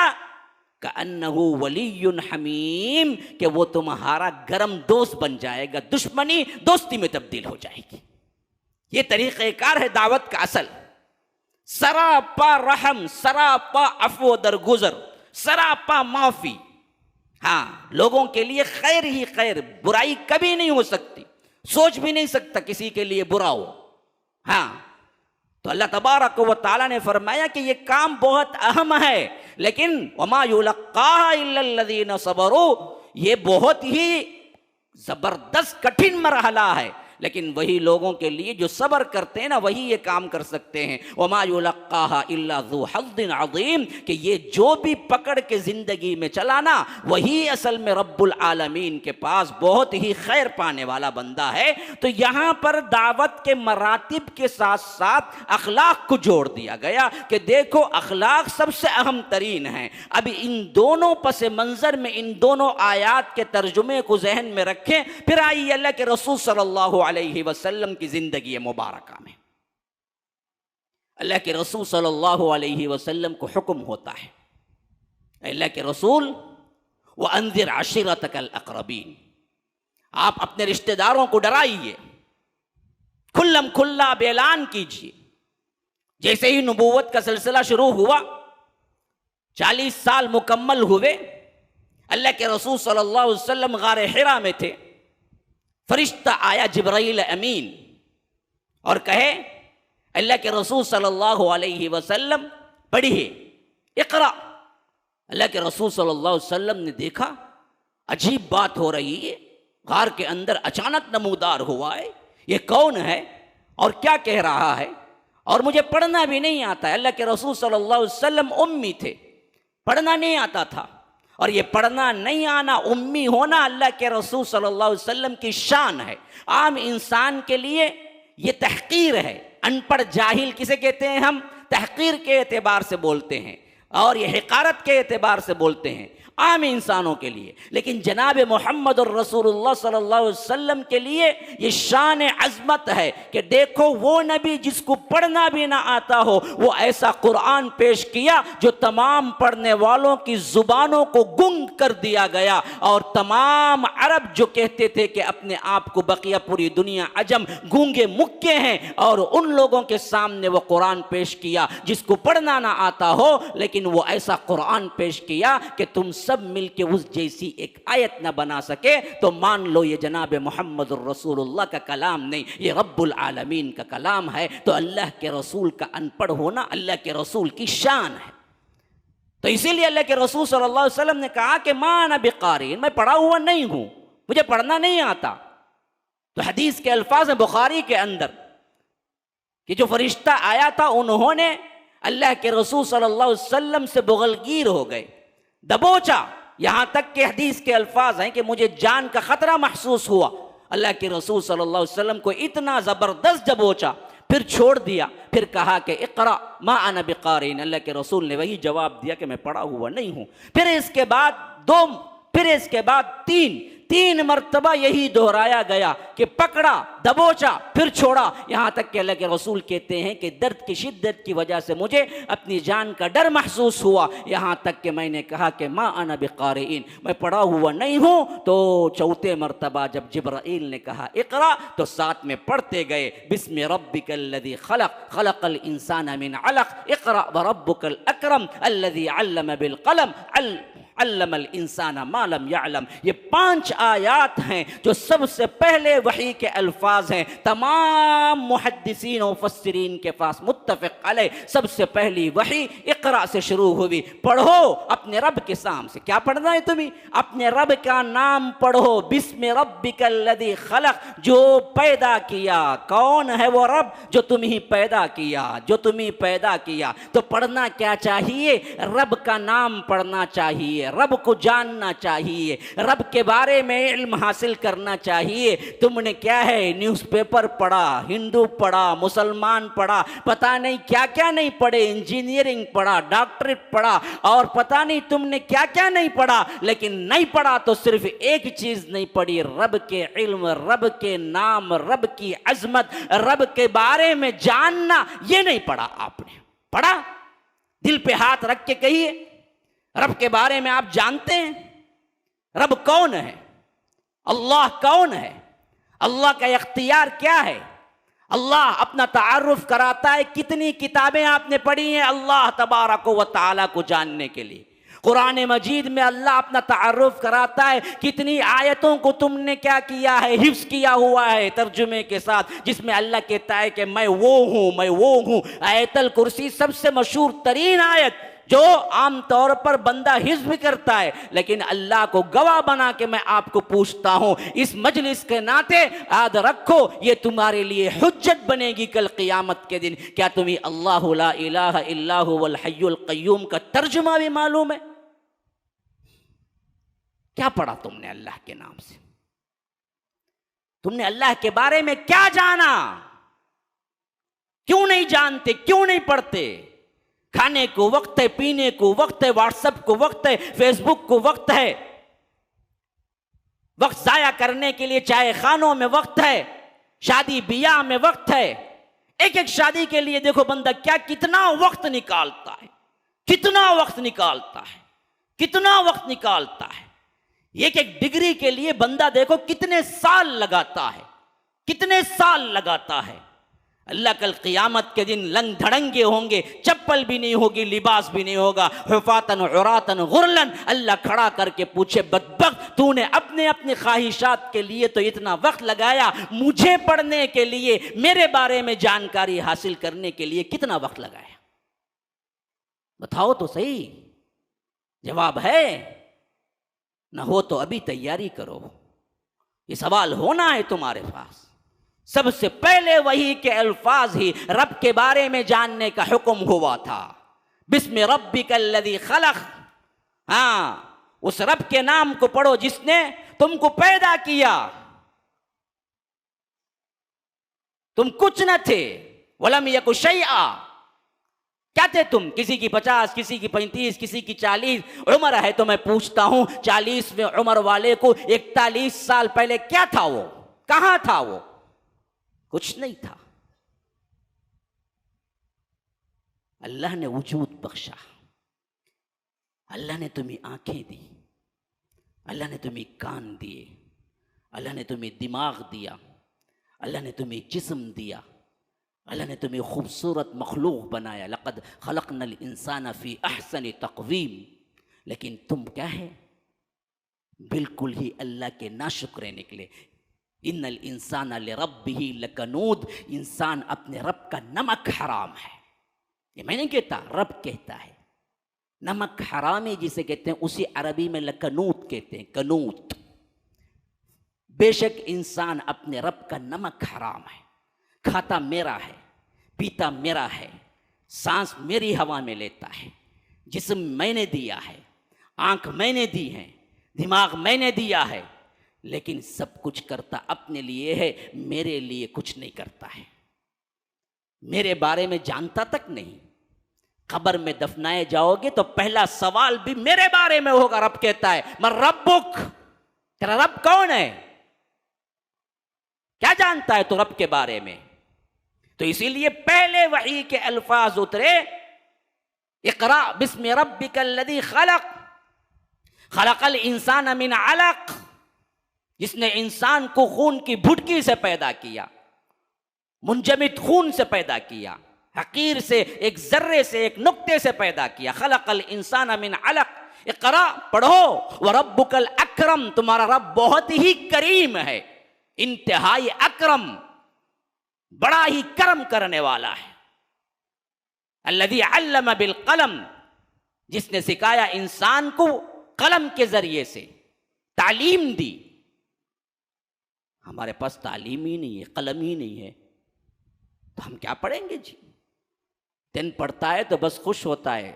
कअन्नहु वलियुन हमीम, कि वो तुम्हारा गरम दोस्त बन जाएगा, दुश्मनी दोस्ती में तब्दील हो जाएगी। ये तरीक़ेकार है दावत का असल। सरापा रहम, सरापा अफ़्व दरगुजर, सरापा माफी। हाँ, लोगों के लिए खैर ही खैर, बुराई कभी नहीं हो सकती, सोच भी नहीं सकता किसी के लिए बुरा हो। हाँ, तो अल्लाह तबारक व तआला ने फरमाया कि ये काम बहुत अहम है, लेकिन वमा युलक्काहा इल्लल्लज़ीना सबरू, ये बहुत ही जबरदस्त कठिन मरहला है, लेकिन वही लोगों के लिए जो सब्र करते हैं ना, वही ये काम कर सकते हैं। वमा युलक्काहा इल्ला ज़ू हज़्ज़िन अज़ीम, कि ये जो भी पकड़ के ज़िंदगी में चलाना, वही असल में रब्बुल आलमीन के पास बहुत ही खैर पाने वाला बंदा है। तो यहाँ पर दावत के मरातिब के साथ साथ अखलाक को जोड़ दिया गया कि देखो अखलाक सबसे अहम तरीन है। अब इन दोनों पस मंज़र में इन दोनों आयात के तर्जुमे को जहन में रखें, फिर आइए अल्लाह के रसूल सल्लल्लाहु अलैहि वसल्लम की जिंदगी मुबारका में। अल्लाह के रसूल सल्लल्लाहु अलैहि वसल्लम को हुक्म होता है, अल्लाह के रसूल व अंज़िर अशीरतकल अक़रबीन, आप अपने रिश्तेदारों को डराइए, खुल्लम खुल्ला ऐलान कीजिए। जैसे ही नबूवत का सिलसिला शुरू हुआ, 40 साल मुकम्मल हुए, अल्लाह के रसूल सल्लल्लाहु अलैहि वसल्लम गारे हिरा में थे। फरिश्ता आया जिब्राइल अमीन और कहे अल्लाह के रसूल सल्लल्लाहु अलैहि वसल्लम पढ़िए, इक़रा। अल्लाह के रसूल सल्लल्लाहु अलैहि वसल्लम ने देखा अजीब बात हो रही है, गार के अंदर अचानक नमूदार हुआ है, ये कौन है और क्या कह रहा है, और मुझे पढ़ना भी नहीं आता है। अल्लाह के रसूल सल्लल्लाहु अलैहि वसल्लम उम्मी थे, पढ़ना नहीं आता था, और ये पढ़ना नहीं आना, उम्मी होना अल्लाह के रसूल सल्लल्लाहु अलैहि वसल्लम की शान है। आम इंसान के लिए ये तहकीर है। अनपढ़ जाहिल किसे कहते हैं हम? तहकीर के एतबार से बोलते हैं, और ये हिकारत के एतबार से बोलते हैं आम इंसानों के लिए। लेकिन जनाब मोहम्मद और रसूलुल्लाह सल्लल्लाहु अलैहि वसल्लम के लिए ये शान अज़मत है कि देखो वो नबी जिसको पढ़ना भी ना आता हो, वो ऐसा कुरान पेश किया जो तमाम पढ़ने वालों की जुबानों को गुंग कर दिया गया। और तमाम अरब जो कहते थे कि अपने आप को बकिया पूरी दुनिया अजम गूंगे मुक्के हैं, और उन लोगों के सामने वो कुरान पेश किया जिसको पढ़ना ना आता हो, लेकिन वो ऐसा कुरान पेश किया कि तुम सब मिलके उस जैसी एक आयत ना बना सके तो मान लो ये जनाब मोहम्मद रसूलुल्लाह का कलाम नहीं, ये रब्बुल आलमीन का कलाम है। तो अल्लाह के रसूल का अनपढ़ होना अल्लाह के रसूल की शान है। तो इसीलिए अल्लाह के रसूल सल्लल्लाहु अलैहि वसल्लम ने कहा कि मा अना बिक़ारिन, मैं पढ़ा हुआ नहीं हूं, मुझे पढ़ना नहीं आता। तो हदीस के अल्फाज हैं बुखारी के अंदर कि जो फरिश्ता आया था उन्होंने अल्लाह के रसूल सल्लल्लाहु अलैहि वसल्लम से बुगलगीर हो गए, दबोचा, यहां तक के हदीस के अल्फाज हैं कि मुझे जान का खतरा महसूस हुआ। अल्लाह के रसूल सल्लल्लाहु अलैहि वसल्लम को इतना जबरदस्त दबोचा, फिर छोड़ दिया, फिर कहा कि इक़रा मा अना बिक़ारिन। अल्लाह के रसूल ने वही जवाब दिया कि मैं पढ़ा हुआ नहीं हूं। फिर इसके बाद तीन मर्तबा यही दोहराया गया कि पकड़ा, दबोचा, फिर छोड़ा, यहां तक कि अल्लाह के रसूल कहते हैं कि दर्द की शिद्दत की वजह से मुझे अपनी जान का डर महसूस हुआ, यहां तक कि मैंने कहा कि मा अना बिक़ारिन, मैं पढ़ा हुआ नहीं हूं। तो चौथे मर्तबा जब जिब्राइल ने कहा इक़रा, तो साथ में पढ़ते गए बिस्मि रब्बिकल्लज़ी खलक़ खलक़ल इंसाना मिन अलक़ इक़रा व रब्बुकल अकरम अल्लज़ी अल्लम बिल कलम अल्लमल इंसाना मा लम यअलम। ये 5 आयात हैं जो सबसे पहले वही के अल्फाज हैं। तमाम मुहद्दिसीन और मुफस्सिरीन के पास मुत्तफ़िक़ अलैह सबसे पहली वही इक़रा से शुरू हुई। पढ़ो अपने रब के साम से। क्या पढ़ना है तुम्हें? अपने रब का नाम पढ़ो, बिस्मि रब्बिकल्लज़ी खलक़, जो पैदा किया। कौन है वो रब? जो तुम ही पैदा किया, जो तुम ही पैदा किया। तो पढ़ना क्या चाहिए? रब का नाम पढ़ना चाहिए, रब को जानना चाहिए, रब के बारे में इल्म हासिल करना चाहिए। तुमने क्या है, न्यूज़पेपर पढ़ा, हिंदू पढ़ा, मुसलमान पढ़ा, पता नहीं क्या क्या नहीं पढ़े, इंजीनियरिंग पढ़ा, डॉक्टरेट पढ़ा, और पता नहीं तुमने क्या क्या नहीं पढ़ा। लेकिन नहीं पढ़ा तो सिर्फ एक चीज नहीं पढ़ी, रब के इल्म, रब के नाम, रब की अजमत, रब के बारे में जानना, ये नहीं पढ़ा आपने। पढ़ा? दिल पे हाथ रख के कहिए, रब के बारे में आप जानते हैं? रब कौन है? अल्लाह कौन है? अल्लाह का इख्तियार क्या है? अल्लाह अपना तारुफ कराता है। कितनी किताबें आपने पढ़ी हैं अल्लाह तबारक व तआला को जानने के लिए? कुरान मजीद में अल्लाह अपना तारुफ कराता है। कितनी आयतों को तुमने क्या किया है, हिफ्ज़ किया हुआ है तर्जुमे के साथ, जिसमें अल्लाह कहता है कि मैं वो हूं, मैं वो हूं। आयतल कुर्सी सबसे मशहूर तरीन आयत जो आम तौर पर बंदा हिफ्ज़ भी करता है, लेकिन अल्लाह को गवाह बना के मैं आपको पूछता हूं, इस मजलिस के नाते याद रखो, ये तुम्हारे लिए हुज्जत बनेगी कल क़ियामत के दिन। क्या तुम्हें अल्लाहु ला इलाहा इल्ला हुवल हय्युल क़य्यूम का तर्जुमा भी मालूम है? क्या पढ़ा तुमने अल्लाह के नाम से? तुमने अल्लाह के बारे में क्या जाना? क्यों नहीं जानते, क्यों नहीं पढ़ते? खाने को वक्त है, पीने को वक्त है, व्हाट्सएप को वक्त है, फेसबुक को वक्त है, वक्त जाया करने के लिए चाय खानों में वक्त है, शादी ब्याह में वक्त है। एक एक शादी के लिए देखो बंदा क्या कितना वक्त निकालता है, कितना वक्त निकालता है, कितना वक्त निकालता है। एक एक डिग्री के लिए बंदा देखो कितने साल लगाता है, कितने साल लगाता है। अल्लाह कल क़ियामत के दिन लंग धड़ंगे होंगे, चप्पल भी नहीं होगी, लिबास भी नहीं होगा, हुफ़ातन उरातन गुरलन। अल्लाह खड़ा करके पूछे, बदबख्त, तूने अपने अपने ख्वाहिशात के लिए तो इतना वक्त लगाया, मुझे पढ़ने के लिए, मेरे बारे में जानकारी हासिल करने के लिए कितना वक्त लगाया? बताओ तो सही। जवाब है न हो तो अभी तैयारी करो, ये सवाल होना है तुम्हारे पास। सबसे पहले वही के अल्फाज ही रब के बारे में जानने का हुक्म हुआ था, बिस्मि रब्बिकल्लज़ी खलक़। हाँ, उस रब के नाम को पढ़ो जिसने तुमको पैदा किया। तुम कुछ न थे, वलम यकु शैआ। क्या थे तुम? किसी की 50, किसी की 35, किसी की 40 उम्र है। तो मैं पूछता हूं, 40वें उम्र वाले को 41 साल पहले क्या था? वो कहां था? वो कुछ नहीं था। अल्लाह ने वजूद बख्शा, अल्लाह ने तुम्हें आंखें दी, अल्लाह ने तुम्हें कान दिए, अल्लाह ने तुम्हें दिमाग दिया, अल्लाह ने तुम्हें जिस्म दिया, अल्लाह ने तुम्हें खूबसूरत मखलूक बनाया। लक़द खलक़नल इंसान फ़ी अहसनि तक़वीम। लेकिन तुम क्या है? बिल्कुल ही अल्लाह के नाशुक्रे निकले। इन्नल इंसान लिरब्बिही लकनूद। इंसान अपने रब का नमक हराम है। ये मैं नहीं कहता, रब कहता है। नमक हराम है जिसे कहते हैं, उसी अरबी में लकनूत कहते हैं, कनूत। बेशक इंसान अपने रब का नमक हराम है। खाता मेरा है, पीता मेरा है, सांस मेरी हवा में लेता है, जिस्म मैंने दिया है, आंख मैंने दी है, दिमाग मैंने दिया है, लेकिन सब कुछ करता अपने लिए है, मेरे लिए कुछ नहीं करता है। मेरे बारे में जानता तक नहीं। कब्र में दफनाए जाओगे तो पहला सवाल भी मेरे बारे में होगा। रब कहता है, मैं रब्बुक, तेरा रब कौन है? क्या जानता है तू रब के बारे में? तो इसीलिए पहले वही के अल्फाज उतरे, इक़रा बिस्मि रब्बिकल्लज़ी खलक़, खलक़ल इंसान मिन अलक़। जिसने इंसान को खून की भुटकी से पैदा किया, मुंजमिद खून से पैदा किया, हकीर से, एक जर्रे से, एक नुक्ते से पैदा किया। खलक़ल इंसान मिन अलक़। इक़रा पढ़ो, व रब्बुकल अकरम, तुम्हारा रब बहुत ही करीम है, इंतहाई अकरम, बड़ा ही करम करने वाला है। अल्लज़ी अल्लम बिल कलम, जिसने सिखाया इंसान को कलम के जरिए से, तालीम दी। हमारे पास तालीम ही नहीं है, कलम ही नहीं है, तो हम क्या पढ़ेंगे जी? 10 पढ़ता है तो बस खुश होता है।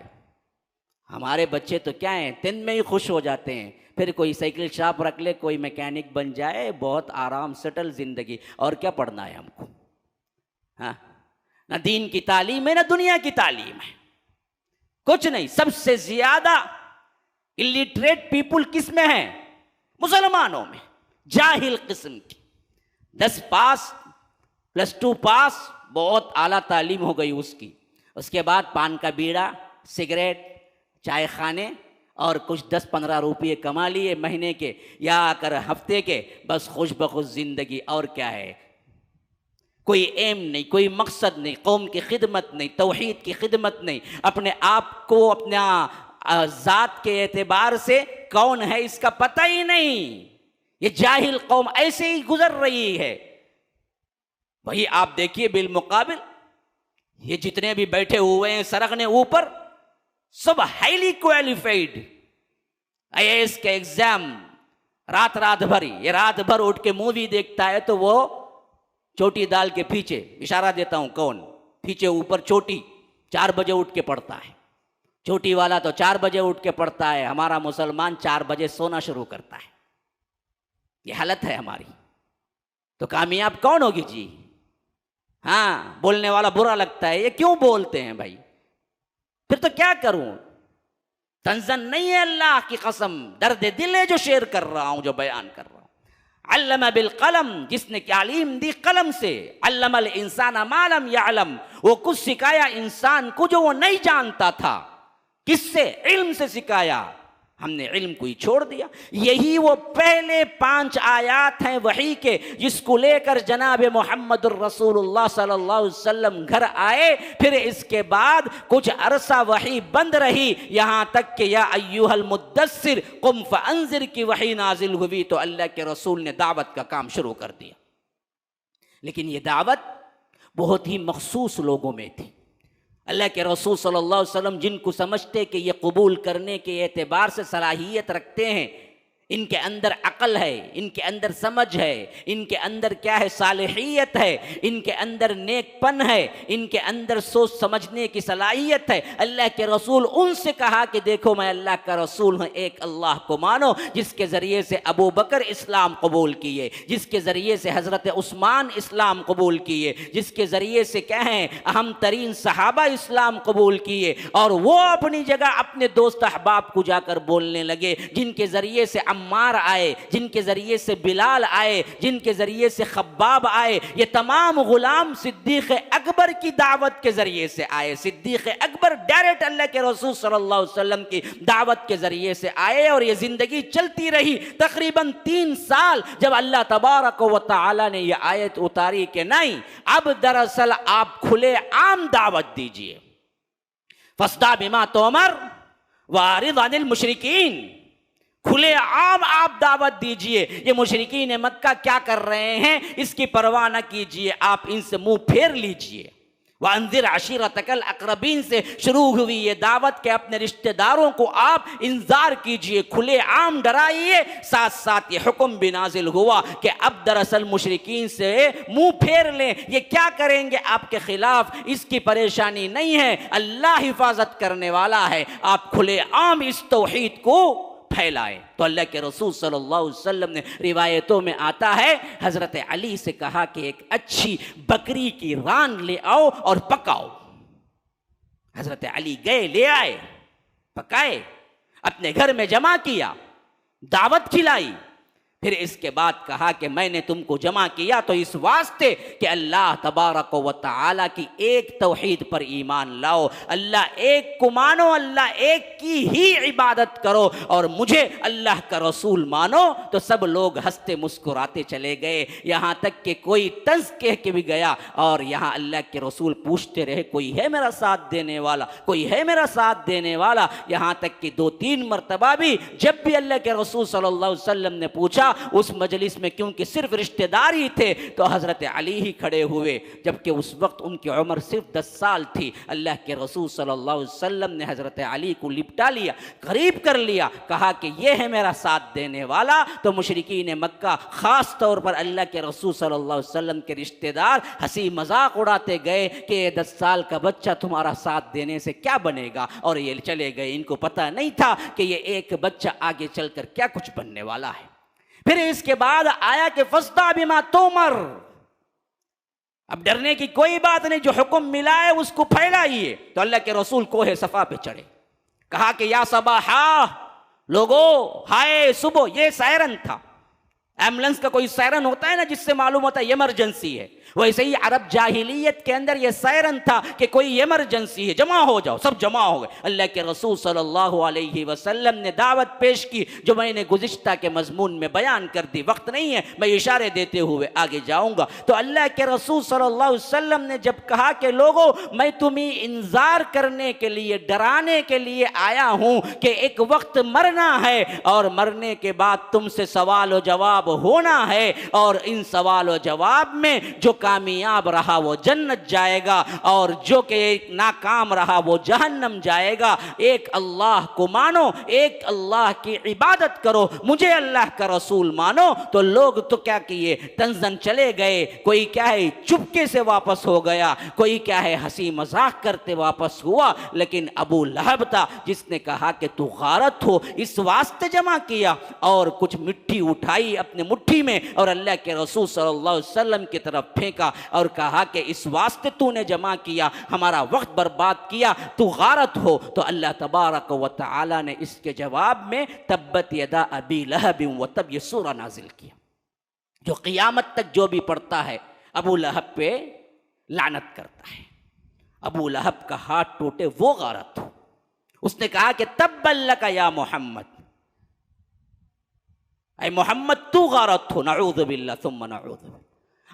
हमारे बच्चे तो क्या है, 10 में ही खुश हो जाते हैं। फिर कोई साइकिल शॉप रख ले, कोई मैकेनिक बन जाए, बहुत आराम सेटल जिंदगी। और क्या पढ़ना है हमको? हाँ, ना दीन की तालीम है, ना दुनिया की तालीम है, कुछ नहीं। सबसे ज्यादा इलिटरेट पीपुल किस में है? मुसलमानों में, जाहिल किस्म की। 10 पास, +2 पास, बहुत आला तालीम हो गई उसकी। उसके बाद पान का बीड़ा, सिगरेट, चाय खाने और कुछ 10-15 रुपये कमा लिए महीने के या कर हफ्ते के, बस खुश बखुश जिंदगी। और क्या है? कोई एम नहीं, कोई मकसद नहीं, कौम की खिदमत नहीं, तौहीद की खिदमत नहीं, अपने आप को अपना ज़ात के एतबार से कौन है इसका पता ही नहीं। ये जाहिल कौम ऐसे ही गुजर रही है। वही आप देखिए, बिलमुकाबिल ये जितने भी बैठे हुए हैं सरगने ऊपर, सब हाईली क्वालिफाइड, IAS के एग्जाम रात रात भर, ये रात भर उठ के मूवी देखता है तो वो चोटी दाल के पीछे, इशारा देता हूं कौन, पीछे ऊपर चोटी, 4 बजे उठ के पढ़ता है। चोटी वाला तो 4 बजे उठ के पढ़ता है, हमारा मुसलमान 4 बजे सोना शुरू करता है। ये हालत है हमारी। तो कामयाब कौन होगी जी? हाँ, बोलने वाला बुरा लगता है, ये क्यों बोलते हैं भाई? फिर तो क्या करूं? तंजन नहीं है, अल्लाह की कसम, दर्द दिल है जो शेयर कर रहा हूं, जो बयान कर रहा हूं। अल्लम बिल कलम, जिसने तालीम दी कलम से। अल्लमल इंसान मा लम यअलम, वो कुछ सिखाया इंसान को जो वो नहीं जानता था। किससे? इल्म से सिखाया। हमने इल्म को ही छोड़ दिया। यही वो पहले 5 आयात हैं वही के जिसको लेकर जनाब मोहम्मदुर रसूलुल्लाह सल्लल्लाहु अलैहि वसल्लम घर आए। फिर इसके बाद कुछ अरसा वही बंद रही, यहां तक कि या अय्युहल मुद्दस्सिर कुम फअंज़िर की वही नाजिल हुई तो अल्लाह के रसूल ने दावत का काम शुरू कर दिया। लेकिन ये दावत बहुत ही मखसूस लोगों में थी। अल्लाह के रसूल सल्लल्लाहु अलैहि वसल्लम जिनको समझते कि ये कबूल करने के एतबार से सलाहियत रखते हैं, इनके अंदर अक्ल है, इनके अंदर समझ है, इनके अंदर क्या है सालिहियत है, इनके अंदर नेकपन है, इनके अंदर सोच समझने की सलाहियत है। अल्लाह के रसूल उनसे कहा कि देखो मैं अल्लाह का रसूल हूँ, एक अल्लाह को मानो जिसके ज़रिए से अबू बकर इस्लाम कबूल किए, जिसके ज़रिए से हज़रत उस्मान इस्लाम कबूल किए, जिसके ज़रिए से क्या हैं अहम तरीन सहाबा इस्लाम कबूल किए। और वो अपनी जगह अपने दोस्त अहबाब को जाकर बोलने लगे, जिनके ज़रिए से अम्मार आए, जिनके ज़रिए से बिलाल आए, जिनके ज़रिए से खब्बाब आए, ये तमाम गुलाम सिद्दीक़ अकबर की दावत के ज़रिए से आए। सिद्दीक़ अकबर डायरेक्ट अल्लाह के रसूल सल्लल्लाहु अलैहि वसल्लम की दावत के ज़रिए से आए और ये ज़िंदगी चलती रही तकरीबन 3 साल। जब अल्लाह तबारक व तआला ने ये आयत उतारी कि नहीं, अब दरअसल आप खुले आम दावत दीजिए, फस्दा बिमा तोमर वारिद अनिल मुशरिकीन, खुले आम आप दावत दीजिए। ये मुशरिकीन मक्का क्या कर रहे हैं इसकी परवाह न कीजिए, आप इनसे मुंह फेर लीजिए। वअंज़िर अशीरतकल अक़रबीन से शुरू हुई ये दावत के अपने रिश्तेदारों को आप इंजार कीजिए, खुले आम डराइए। साथ साथ ये हुक्म भी नाजिल हुआ कि अब दरअसल मुशरिकीन से मुंह फेर लें, ये क्या करेंगे आपके खिलाफ, इसकी परेशानी नहीं है, अल्लाह हिफाजत करने वाला है। आप खुले आम इस तौहीद को फैलाए। तो अल्लाह के रसूल सल्लल्लाहु अलैहि वसल्लम ने रिवायतों में आता है हज़रत अली से कहा कि एक अच्छी बकरी की रान ले आओ और पकाओ। हज़रत अली गए, ले आए, पकाए, अपने घर में जमा किया, दावत खिलाई। फिर इसके बाद कहा कि मैंने तुमको जमा किया तो इस वास्ते कि अल्लाह तबारक व तआला की एक तौहीद पर ईमान लाओ, अल्लाह एक को मानो, अल्लाह एक की ही इबादत करो और मुझे अल्लाह का रसूल मानो। तो सब लोग हंसते मुस्कुराते चले गए, यहाँ तक कि कोई तंज कह के भी गया। और यहाँ अल्लाह के रसूल पूछते रहे कोई है मेरा साथ देने वाला, कोई है मेरा साथ देने वाला। यहाँ तक कि 2-3 मरतबा भी जब भी अल्लाह के रसूल सल्लल्लाहु अलैहि वसल्लम ने पूछा उस मजलिस में, क्योंकि सिर्फ रिश्तेदार ही थे, तो हज़रत अली ही खड़े हुए, जबकि उस वक्त उनकी उम्र सिर्फ 10 साल थी। अल्लाह के रसूल सल्लल्लाहु अलैहि वसल्लम ने हज़रत अली को लिपटा लिया, करीब कर लिया, कहा कि ये है मेरा साथ देने वाला। तो मुशरिकीन मक्का ख़ास तौर पर अल्लाह के रसूल सल्लल्लाहु अलैहि वसल्लम के रिश्तेदार हंसी मजाक उड़ाते गए कि 10 साल का बच्चा तुम्हारा साथ देने से क्या बनेगा, और ये चले गए। इनको पता नहीं था कि ये एक बच्चा आगे चलकर क्या कुछ बनने वाला है। फिर इसके बाद आया कि फस्दा बिमा तोमर, अब डरने की कोई बात नहीं, जो हुक्म मिला है उसको फैलाइए। तो अल्लाह के रसूल कोहे सफा पे चढ़े, कहा कि या सबाहा, लोगो हाय सुबह। ये सायरन था, एम्बुलेंस का कोई सायरन होता है ना जिससे मालूम होता है इमरजेंसी है, वैसे ही अरब जाहिलियत के अंदर यह सायरन था कि कोई इमरजेंसी है, जमा हो जाओ। सब जमा हो गए। अल्लाह के रसूल सल्लल्लाहु अलैहि वसल्लम ने दावत पेश की जो मैंने गुज़िश्ता के मजमून में बयान कर दी। वक्त नहीं है, मैं इशारे देते हुए आगे जाऊंगा। तो अल्लाह के रसूल सल्लल्लाहु अलैहि वसल्लम ने जब कहा कि लोगों मैं तुम्हें इंजार करने के लिए, डराने के लिए आया हूं कि एक वक्त मरना है और मरने के बाद तुमसे सवाल और जवाब होना है, और इन सवाल और जवाब में जो कामयाब रहा वो जन्नत जाएगा और जो कि नाकाम रहा वो जहन्नम जाएगा। एक अल्लाह को मानो, एक अल्लाह की इबादत करो, मुझे अल्लाह का रसूल मानो। तो लोग तो क्या किए, तंजन चले गए, कोई क्या है चुपके से वापस हो गया, कोई क्या है हंसी मजाक करते वापस हुआ। लेकिन अबू लहब था जिसने कहा कि तू गारत हो, इस वास्ते जमा किया, और कुछ मिट्टी उठाई अपने मुट्ठी में और अल्लाह के रसूल सल्लल्लाहु अलैहि वसल्लम की तरफ फेंका और कहा कि इस वास्ते तूने जमा किया, हमारा वक्त बर्बाद किया, तू गारत हो। तो अल्लाह तबारक व तआला ने इसके जवाब में तब्बत यदा अबी लहब व तब ये सूरा नाजिल किया, जो क़ियामत तक जो भी पढ़ता है अबू लहब पे लानत करता है। अबू लहब का हाथ टूटे वो गारत हो। उसने कहा कि तब्बल लका या मोहम्मद, ऐ मोहम्मद तू गारत हो, नऊज़ु बिल्लाह सुम्मा नऊज़ु बिल्लाह।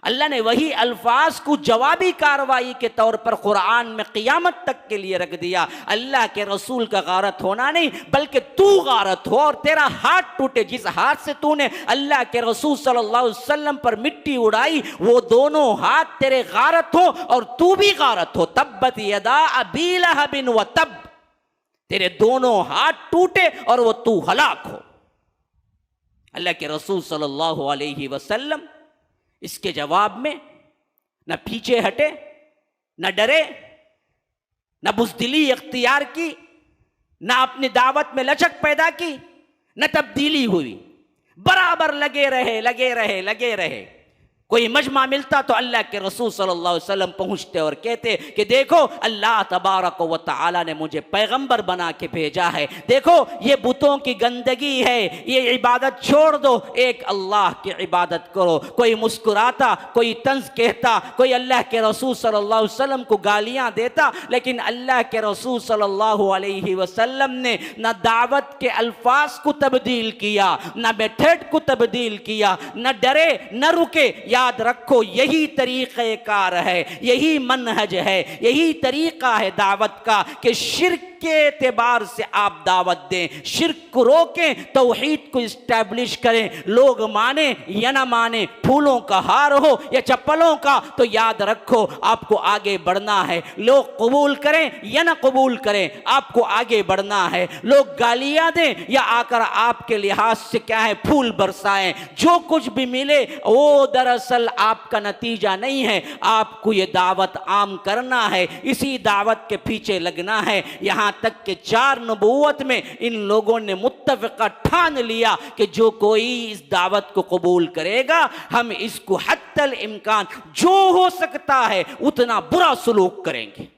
अल्लाह ने वही अल्फाज को जवाबी कार्रवाई के तौर पर कुरान में क़ियामत तक के लिए रख दिया। अल्लाह के रसूल का गारत होना नहीं, बल्कि तू गारत हो और तेरा हाथ टूटे। जिस हाथ से तूने अल्लाह के रसूल सल्लल्लाहु अलैहि वसल्लम पर मिट्टी उड़ाई, वो दोनों हाथ तेरे गारत हो और तू भी गारत हो। तब्बत यदा अबी लहबिन व तब, तेरे दोनों हाथ टूटे और वो तू हलाक हो। अल्लाह के रसूल सल्लल्लाहु अलैहि वसल्लम इसके जवाब में न पीछे हटे, न डरे, न बुज़दिली इख्तियार की, न अपनी दावत में लचक पैदा की, न तब्दीली हुई। बराबर लगे रहे लगे रहे लगे रहे। कोई मजमा मिलता तो अल्लाह के रसूल सल्लल्लाहु अलैहि वसल्लम पहुंचते और कहते कि देखो अल्लाह तबारक व तआला ने मुझे पैगंबर बना के भेजा है, देखो ये बुतों की गंदगी है, ये इबादत छोड़ दो, एक अल्लाह की इबादत करो। कोई मुस्कुराता, कोई तंज कहता, कोई अल्लाह के रसूल सल्लल्लाहु अलैहि वसल्लम को गालियां देता, लेकिन अल्लाह के रसूल सल्लल्लाहु अलैहि वसल्लम ने न दावत के अल्फाज को तब्दील किया, न मेथड को तब्दील किया, न डरे न रुके। याद रखो यही तरीक़ेकार है, यही मनहज है, यही तरीक़ा है दावत का कि शिर्क के एतबार से आप दावत दें, शिर्क को रोकें, तौहीद को इस्टेब्लिश करें। लोग माने या ना माने, फूलों का हार हो या चप्पलों का, तो याद रखो आपको आगे बढ़ना है। लोग कबूल करें या ना कबूल करें, आपको आगे बढ़ना है। लोग गालियां दें या आकर आपके लिहाज से क्या है फूल बरसाएं, जो कुछ भी मिले वो दरअसल आपका नतीजा नहीं है। आपको ये दावत आम करना है, इसी दावत के पीछे लगना है। यहाँ तक कि 4 नबूवत में इन लोगों ने मुत्तफ़िक़ा ठान लिया कि जो कोई इस दावत को कबूल करेगा, हम इसको हत्तल इम्कान जो हो सकता है उतना बुरा सलूक करेंगे।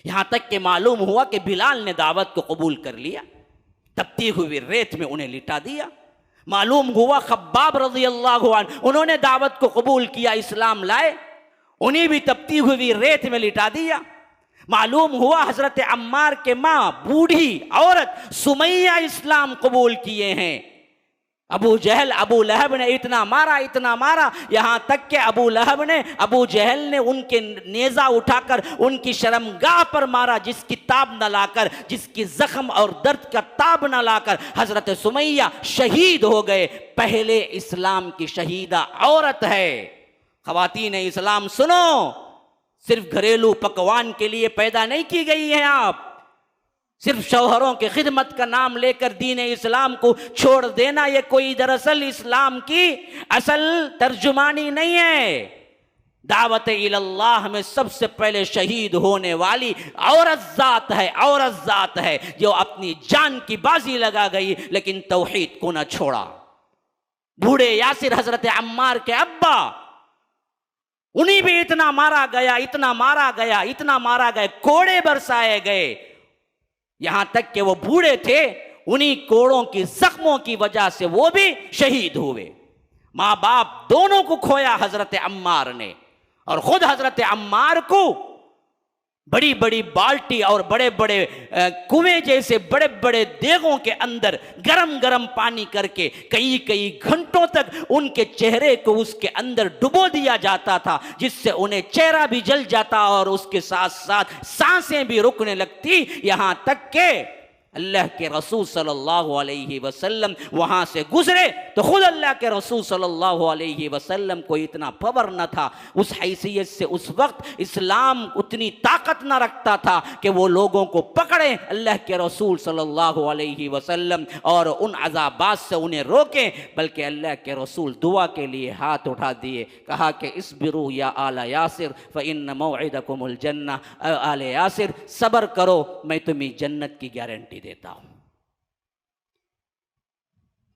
यहां तक कि मालूम हुआ कि बिलाल ने दावत को कबूल कर लिया, तपती हुई रेत में उन्हें लिटा दिया। मालूम हुआ खब्बाब रज़ी अल्लाहु अन्हु, उन्होंने दावत को कबूल किया, इस्लाम लाए, उन्हें भी तपती हुई रेत में लिटा दिया। मालूम हुआ हजरत अम्मार के माँ बूढ़ी औरत सुमैया इस्लाम कबूल किए हैं। अबू जहल अबू लहब ने इतना मारा, यहां तक कि अबू जहल ने उनके नेजा उठाकर उनकी शर्मगाह पर मारा, जिसकी ताब न लाकर, जिसकी जख्म और दर्द का ताब न लाकर हजरत सुमैया शहीद हो गए। पहले इस्लाम की शहीदा औरत है। खवातीन इस्लाम सुनो, सिर्फ घरेलू पकवान के लिए पैदा नहीं की गई हैं आप। सिर्फ शौहरों की खिदमत का नाम लेकर दीन इस्लाम को छोड़ देना, ये कोई दरअसल इस्लाम की असल तर्जुमानी नहीं है। दावत इल्लाह में सबसे पहले शहीद होने वाली औरत जात है जो अपनी जान की बाजी लगा गई लेकिन तौहीद को न छोड़ा। बूढ़े यासिर हजरत अम्मार के अब्बा, उन्हीं भी इतना मारा गया, कोड़े बरसाए गए। यहां तक कि वो बूढ़े थे, उन्हीं कोड़ों की जख्मों की वजह से वो भी शहीद हुए। माँ बाप दोनों को खोया हजरत अम्मार ने, और खुद हजरत अम्मार को बड़ी बड़ी बाल्टी और बड़े बड़े कुएं जैसे बड़े बड़े देगों के अंदर गरम गरम पानी करके कई कई घंटों तक उनके चेहरे को उसके अंदर डुबो दिया जाता था, जिससे उन्हें चेहरा भी जल जाता और उसके साथ साथ सांसें भी रुकने लगती। यहां तक के अल्लाह के रसूल सल्लल्लाहु अलैहि वसल्लम वहां से गुजरे तो खुद अल्लाह के रसूल सल्लल्लाहु अलैहि वसल्लम को इतना पावर न था, उस हैसियत से उस वक्त इस्लाम उतनी ताकत न रखता था कि वो लोगों को पकड़े अल्लाह के रसूल सल्लल्लाहु अलैहि वसल्लम और उन अज़ाबात से उन्हें रोकें। बल्कि अल्लाह के रसूल दुआ के लिए हाथ उठा दिए, कहा कि इस्बिरू या आला यासिर फ़इन्न मौइदकुमुल जन्नह, आले यासिर सब्र करो, मैं तुम्हें जन्नत की गारंटी देता हूं।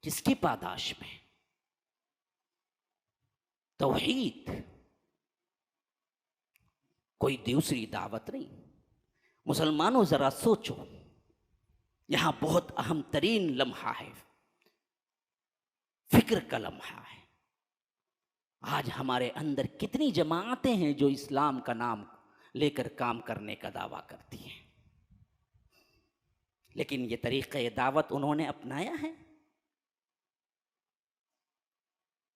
किसकी पादाश में? तौहीद, कोई दूसरी दावत नहीं। मुसलमानों जरा सोचो, यहां बहुत अहम तरीन लम्हा है, फिक्र का लम्हा है। आज हमारे अंदर कितनी जमातें हैं जो इस्लाम का नाम लेकर काम करने का दावा करती हैं, लेकिन ये तरीक़े दावत उन्होंने अपनाया है?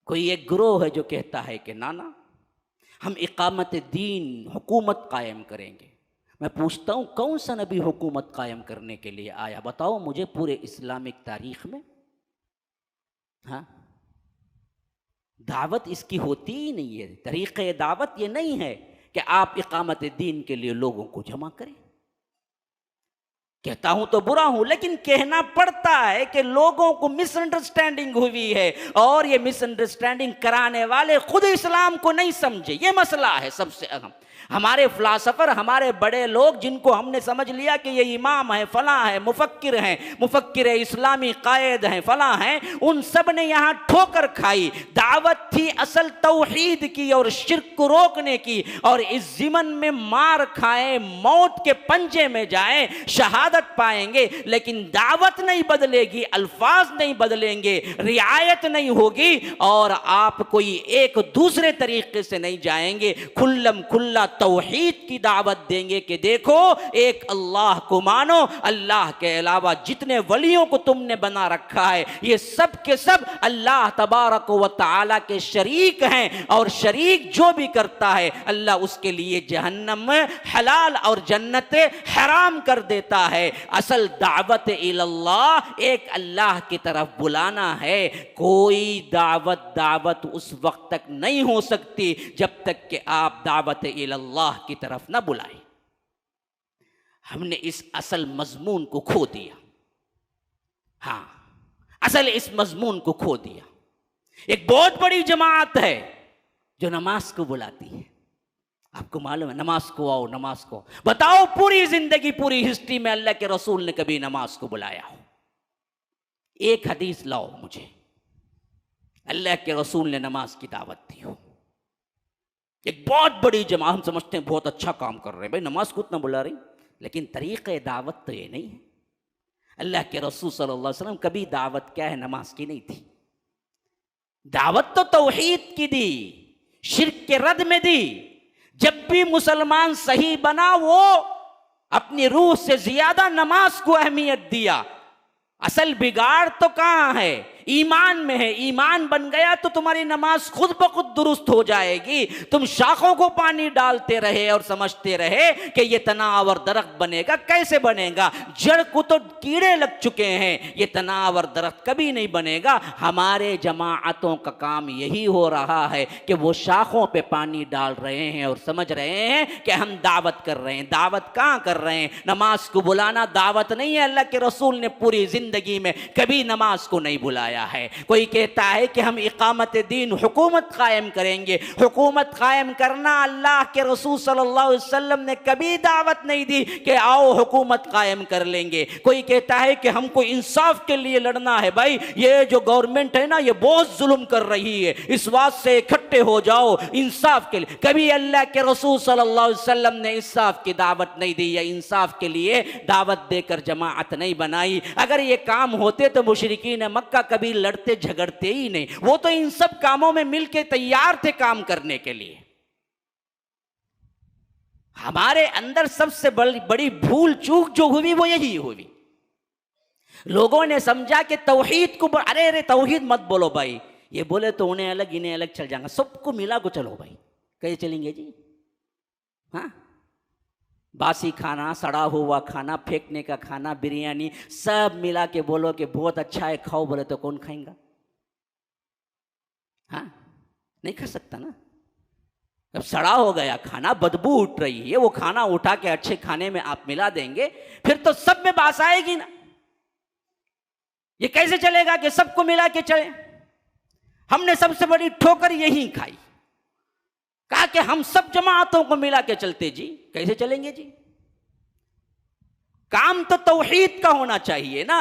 कोई एक ग्रोह है जो कहता है कि ना हम इकामत दीन हुकूमत कायम करेंगे। मैं पूछता हूँ कौन सा नबी हुकूमत कायम करने के लिए आया? बताओ मुझे पूरे इस्लामिक तारीख में। हाँ, दावत इसकी होती ही नहीं है। तरीक़े दावत ये नहीं है कि आप इकामत दीन के लिए लोगों को जमा करें। कहता हूं तो बुरा हूं, लेकिन कहना पड़ता है कि लोगों को मिसअंडरस्टैंडिंग हुई है और ये मिसअंडरस्टैंडिंग कराने वाले खुद इस्लाम को नहीं समझे। ये मसला है सबसे अहम। हमारे फिलासफर, हमारे बड़े लोग जिनको हमने समझ लिया कि ये इमाम है, फलां है, मुफक्किर इस्लामी कायद हैं, फलां हैं, उन सब ने यहाँ ठोकर खाई। दावत थी असल तौहीद की और शिर्क को रोकने की, और इस ज़िमन में मार खाएं, मौत के पंजे में जाएं, शहादत पाएंगे, लेकिन दावत नहीं बदलेगी, अल्फाज नहीं बदलेंगे, रियायत नहीं होगी, और आप कोई एक दूसरे तरीके से नहीं जाएंगे। खुल्लम खुल्ला तौहीद की दावत देंगे कि देखो एक अल्लाह को मानो, अल्लाह के अलावा जितने वलियों को तुमने बना रखा है ये सब के सब अल्लाह तबारक व तआला के शरीक हैं, और शरीक जो भी करता है अल्लाह उसके लिए जहन्नम हलाल और जन्नत हराम कर देता है। असल दावत इल्लल्लाह एक अल्लाह की तरफ बुलाना है। कोई दावत उस वक्त तक नहीं हो सकती जब तक कि आप दावत इल्लल्लाह की तरफ ना बुलाएं। हमने इस असल मजमून को खो दिया। हाँ, असल इस मजमून को खो दिया। एक बहुत बड़ी जमात है जो नमाज को बुलाती है। आपको मालूम है, नमाज को आओ, नमाज को। बताओ पूरी जिंदगी, पूरी हिस्ट्री में अल्लाह के रसूल ने कभी नमाज को बुलाया हो? एक हदीस लाओ मुझे, अल्लाह के रसूल ने नमाज की दावत दी हो। एक बहुत बड़ी जमात, हम समझते हैं बहुत अच्छा काम कर रहे हैं भाई, नमाज को उतना बुला रही, लेकिन तरीक़े दावत तो ये नहीं है। अल्लाह के रसूल सल्लल्लाहु अलैहि वसल्लम कभी दावत क्या है नमाज की नहीं थी। दावत तो तौहीद की दी, शिर्क के रद में दी। जब भी मुसलमान सही बना वो अपनी रूह से ज्यादा नमाज को अहमियत दिया। असल बिगाड़ तो कहाँ है? ईमान में है। ईमान बन गया तो तुम्हारी नमाज खुद ब खुद दुरुस्त हो जाएगी। तुम शाखों को पानी डालते रहे और समझते रहे कि ये तनाव और दरख्त बनेगा, कैसे बनेगा? जड़ को तो कीड़े लग चुके हैं, ये तनाव और दरख्त कभी नहीं बनेगा। हमारे जमाअतों का काम यही हो रहा है कि वो शाखों पे पानी डाल रहे हैं और समझ रहे हैं कि हम दावत कर रहे हैं। दावत कहाँ कर रहे हैं? नमाज को बुलाना दावत नहीं है। अल्लाह के रसूल ने पूरी जिंदगी में कभी नमाज को नहीं बुलाया है। कोई कहता है कि हम इकामत दीन हुकूमत कायम करेंगे। हुकूमत कायम करना, अल्लाह के रसूल सल्लल्लाहु अलैहि वसल्लम ने कभी दावत नहीं दी कि आओ हुकूमत कायम कर लेंगे। कोई कहता है कि हमको इंसाफ के लिए लड़ना है। भाई ये जो गवर्नमेंट है ना, ये बहुत जुल्म कर रही है, इस बात से इकट्ठे हो जाओ इंसाफ के लिए। कभी अल्लाह के रसूल सल्लल्लाहु अलैहि वसल्लम ने इंसाफ की दावत नहीं दी या इंसाफ के लिए दावत देकर जमाअत नहीं बनाई। अगर ये काम होते तो मुशरिकीन मक्का कभी लड़ते झगड़ते ही नहीं। वो तो इन सब कामों में मिलके तैयार थे काम करने के लिए। हमारे अंदर सबसे बड़ी भूल चूक जो हुई वो यही हुई। लोगों ने समझा कि तौहीद को, अरे तौहीद मत बोलो भाई, ये बोले तो उन्हें अलग इन्हें अलग चल जाएगा, सबको मिला को चलो भाई। कैसे चलेंगे जी? हाँ, बासी खाना, सड़ा हुआ खाना, फेंकने का खाना, बिरयानी सब मिला के बोलो कि बहुत अच्छा है, खाओ, बोले तो कौन खाएगा? हाँ, नहीं खा सकता ना। अब सड़ा हो गया खाना, बदबू उठ रही है, वो खाना उठा के अच्छे खाने में आप मिला देंगे, फिर तो सब में बास आएगी ना। ये कैसे चलेगा कि सबको मिला के चले? हमने सबसे बड़ी ठोकर यही खाई, कहा कि हम सब जमातों को मिला के चलते जी। कैसे चलेंगे जी? काम तो तौहीद का होना चाहिए ना।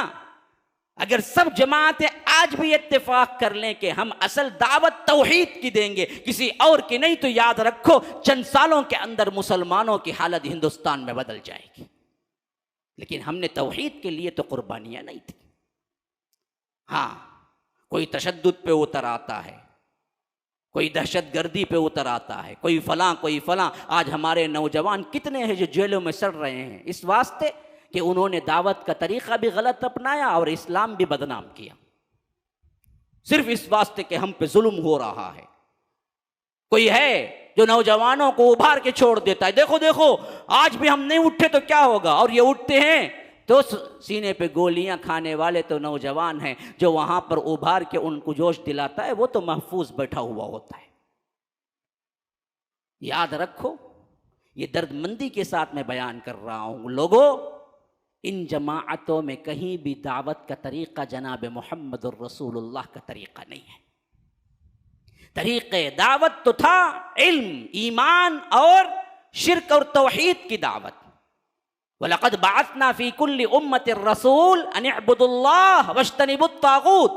अगर सब जमातें आज भी इत्तेफाक कर लें कि हम असल दावत तौहीद की देंगे, किसी और की नहीं, तो याद रखो चंद सालों के अंदर मुसलमानों की हालत हिंदुस्तान में बदल जाएगी। लेकिन हमने तौहीद के लिए तो कुर्बानियां नहीं थी। हाँ, कोई तशद्दुद पे उतर आता है, कोई दहशतगर्दी पे उतर आता है, कोई फलां। आज हमारे नौजवान कितने हैं जो जेलों में सड़ रहे हैं इस वास्ते कि उन्होंने दावत का तरीक़ा भी गलत अपनाया और इस्लाम भी बदनाम किया। सिर्फ इस वास्ते कि हम पे जुल्म हो रहा है। कोई है जो नौजवानों को उभार के छोड़ देता है, देखो देखो आज भी हम नहीं उठे तो क्या होगा, और ये उठते हैं तो सीने पे गोलियां खाने वाले तो नौजवान हैं। जो वहां पर उभार के उनको जोश दिलाता है वो तो महफूज बैठा हुआ होता है। याद रखो, ये दर्दमंदी के साथ मैं बयान कर रहा हूं। लोगों, इन जमाअतों में कहीं भी दावत का तरीका जनाब मोहम्मद रसूलुल्लाह का तरीका नहीं है। तरीक़े दावत तो था इल्म, ईमान और शिर्क और तौहीद की दावत। वलक़द बअसना फ़ी कुल्लि उम्मतिर रसूल अन इअ्बुदुल्लाह वज्तनिबुत ताग़ूत।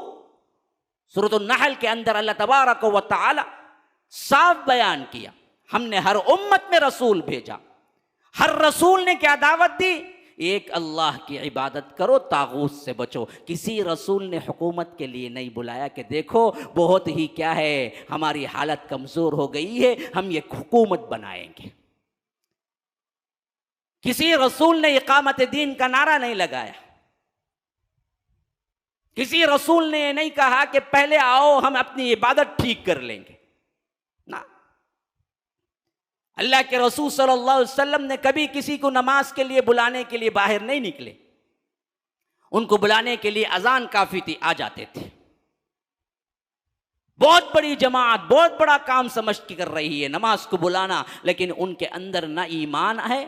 सूरह नहल के अंदर अल्लाह तबारक व तआला साफ बयान किया, हमने हर उम्मत में रसूल भेजा। हर रसूल ने क्या दावत दी? एक अल्लाह की इबादत करो, तागूत से बचो। किसी रसूल ने हुकूमत के लिए नहीं बुलाया कि देखो बहुत ही क्या है, हमारी हालत कमज़ोर हो गई है, हम ये हुकूमत बनाएंगे। किसी रसूल ने इकामत दीन का नारा नहीं लगाया। किसी रसूल ने ये नहीं कहा कि पहले आओ हम अपनी इबादत ठीक कर लेंगे ना। अल्लाह के रसूल सल्लल्लाहु अलैहि वसल्लम ने कभी किसी को नमाज के लिए बुलाने के लिए बाहर नहीं निकले। उनको बुलाने के लिए अजान काफी थी, आ जाते थे। बहुत बड़ी जमात बहुत बड़ा काम समझ के कर रही है नमाज को बुलाना, लेकिन उनके अंदर ना ईमान है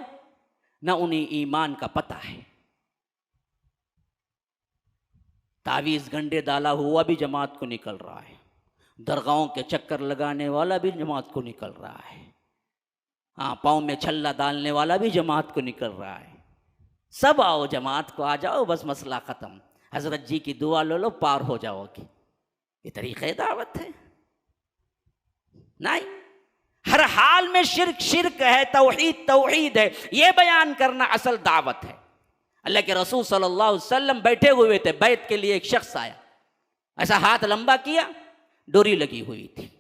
ना उन्हें ईमान का पता है। तावीज़ गंडे डाला हुआ भी जमात को निकल रहा है, दरगाहों के चक्कर लगाने वाला भी जमात को निकल रहा है, हाँ पाँव में छल्ला डालने वाला भी जमात को निकल रहा है। सब आओ जमात को, आ जाओ, बस मसला ख़त्म, हजरत जी की दुआ लो लो पार हो जाओगे। ये तरीक़े दावत है? नहीं, हर हाल में शिर्क शिर्क है, तौहीद तौहीद है, ये बयान करना असल दावत है। अल्लाह के रसूल सल्लल्लाहु अलैहि वसल्लम बैठे हुए थे, बैत के लिए एक शख्स आया, ऐसा हाथ लंबा किया, डोरी लगी हुई थी।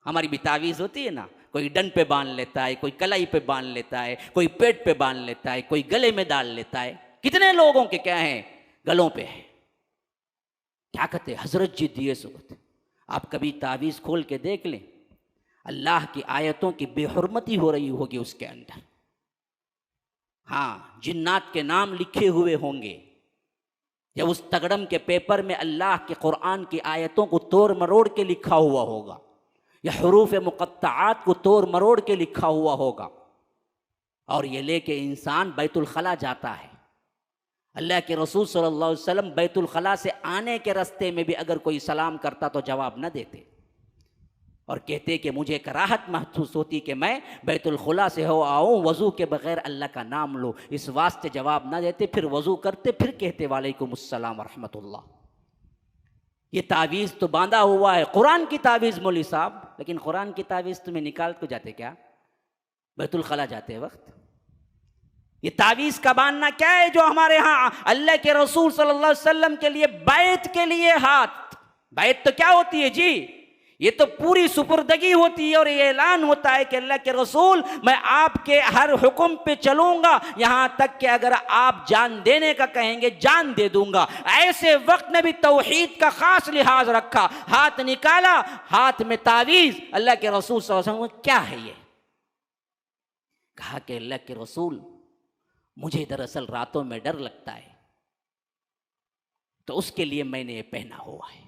हमारी भी तावीज़ होती है ना, कोई डंड पे बांध लेता है, कोई कलाई पे बांध लेता है, कोई पेट पे बांध लेता है, कोई गले में डाल लेता है। कितने लोगों के क्या है, गलों पे है। क्या कहते हैं, हजरत जी दिए सुबह। आप कभी तावीज़ खोल के देख लें, अल्लाह की आयतों की बेहुरमती हो रही होगी उसके अंदर। हाँ, जिन्नात के नाम लिखे हुए होंगे, या उस तगड़म के पेपर में अल्लाह के कुरान की आयतों को तोड़ मरोड़ के लिखा हुआ होगा, या हुरूफ मुक़त्तआत को तोड़ मरोड़ के लिखा हुआ होगा। और ये लेके इंसान बैतुल खला जाता है। अल्लाह के रसूल सल्लल्लाहु अलैहि वसल्लम बैतुल खला से आने के रास्ते में भी अगर कोई सलाम करता तो जवाब न देते, और कहते कि मुझे कराहत महसूस होती कि मैं बैतुल खुला से हो आऊँ, वज़ू के बग़ैर अल्लाह का नाम लो, इस वास्ते जवाब ना देते। फिर वज़ू करते, फिर कहते वालेकुमुस्सलाम व रहमतुल्लाह। ये तावीज़ तो बांधा हुआ है, कुरान की तावीज़ मौलवी साहब, लेकिन कुरान की तावीज़ तुम्हें निकाल को जाते क्या बैतुल खला जाते वक्त? ये तावीज़ का बांधना क्या है जो हमारे यहाँ अल्लाह के रसूल सल्लल्लाहु अलैहि वसल्लम के लिए बैत के लिए हाथ, बैत तो क्या होती है जी, ये तो पूरी सुपुर्दगी होती है, और ये ऐलान होता है कि अल्लाह के रसूल मैं आपके हर हुक्म पे चलूंगा, यहाँ तक कि अगर आप जान देने का कहेंगे जान दे दूंगा। ऐसे वक्त में भी तौहीद का खास लिहाज रखा, हाथ निकाला, हाथ में तावीज़, अल्लाह के रसूल सल्लल्लाहु अलैहि वसल्लम क्या है ये? कहा कि अल्लाह के रसूल मुझे दरअसल रातों में डर लगता है, तो उसके लिए मैंने ये पहना हुआ है।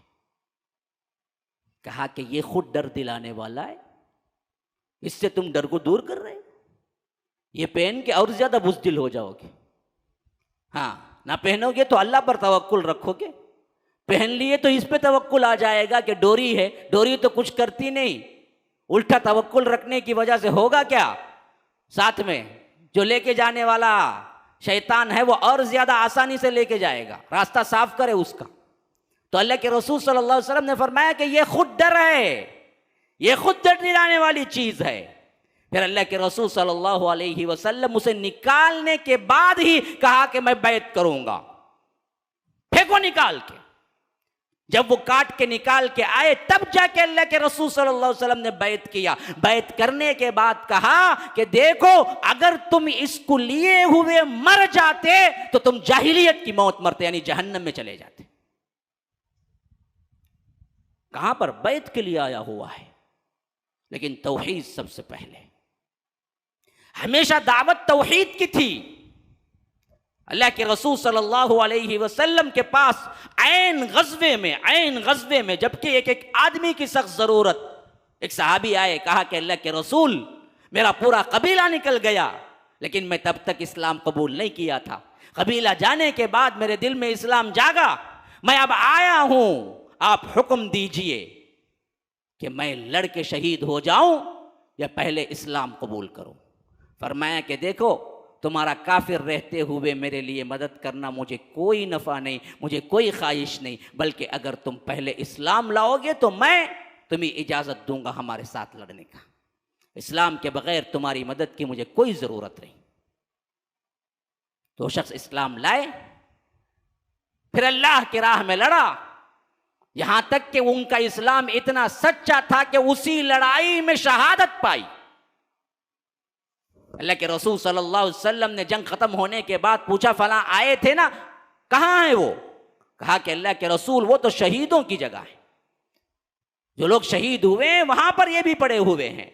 कहा कि ये खुद डर दिलाने वाला है, इससे तुम डर को दूर कर रहे हो, ये पहन के और ज्यादा बुज़दिल हो जाओगे। हाँ, ना पहनोगे तो अल्लाह पर तवक्कुल रखोगे, पहन लिए तो इस पे तवक्कुल आ जाएगा कि डोरी है, डोरी तो कुछ करती नहीं। उल्टा तवक्कुल रखने की वजह से होगा क्या, साथ में जो लेके जाने वाला शैतान है वो और ज्यादा आसानी से लेके जाएगा, रास्ता साफ करे उसका। तो अल्लाह के रसूल सल्लल्लाहु अलैहि वसल्लम ने फरमाया कि ये खुद डर है, ये खुद डर दिलाने वाली चीज है। फिर अल्लाह के रसूल सल्लल्लाहु अलैहि वसल्लम उसे निकालने के बाद ही कहा कि मैं बैत करूंगा, फेंको निकाल के। जब वो काट के निकाल के आए तब जाके अल्लाह के रसूल सल्लल्लाहु अलैहि वसल्लम ने बैत किया। बैत करने के बाद कहा कि देखो अगर तुम इसको लिए हुए मर जाते तो तुम जाहिलियत की मौत मरते, यानी जहन्नम में चले जाते। कहां पर? बैत के लिए आया हुआ है, लेकिन तौहीद सबसे पहले। हमेशा दावत तौहीद की थी। अल्लाह के रसूल सल्लल्लाहु अलैहि वसल्लम के पास ऐन गज़वे में जबकि एक आदमी की सख्त जरूरत, एक सहाबी आए, कहा कि अल्लाह के रसूल, मेरा पूरा कबीला निकल गया, लेकिन मैं तब तक इस्लाम कबूल नहीं किया था। कबीला जाने के बाद मेरे दिल में इस्लाम जागा, मैं अब आया हूं, आप हुक्म दीजिए कि मैं लड़के शहीद हो जाऊं या पहले इस्लाम कबूल करूं। फरमाया कि देखो, तुम्हारा काफिर रहते हुए मेरे लिए मदद करना मुझे कोई नफ़ा नहीं, मुझे कोई ख्वाहिश नहीं, बल्कि अगर तुम पहले इस्लाम लाओगे तो मैं तुम्हें इजाज़त दूंगा हमारे साथ लड़ने का। इस्लाम के बगैर तुम्हारी मदद की मुझे कोई ज़रूरत नहीं। तो शख्स इस्लाम लाए, फिर अल्लाह की राह में लड़ा, यहां तक कि उनका इस्लाम इतना सच्चा था कि उसी लड़ाई में शहादत पाई। अल्लाह के रसूल सल्लल्लाहु अलैहि वसल्लम ने जंग खत्म होने के बाद पूछा, फलां आए थे ना, कहां है वो? कहा कि अल्लाह के रसूल, वो तो शहीदों की जगह है, जो लोग शहीद हुए हैं वहां पर ये भी पड़े हुए हैं।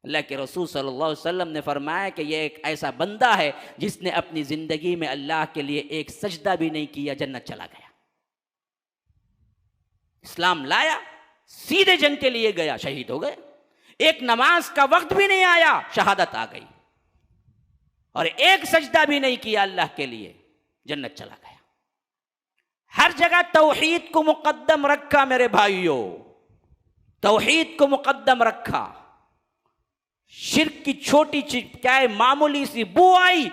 अल्लाह के रसूल सल्लल्लाहु अलैहि वसल्लम ने फरमाया कि ये एक ऐसा बंदा है जिसने अपनी जिंदगी में अल्लाह के लिए एक सजदा भी नहीं किया, जन्नत चला गया। इस्लाम लाया, सीधे जंग के लिए गया, शहीद हो गए। एक नमाज का वक्त भी नहीं आया, शहादत आ गई। और एक सजदा भी नहीं किया अल्लाह के लिए, जन्नत चला गया। हर जगह तौहीद को मुकद्दम रखा मेरे भाइयों, तौहीद को मुकद्दम रखा। शिर्क की छोटी चीज क्या है, मामूली सी बू आई,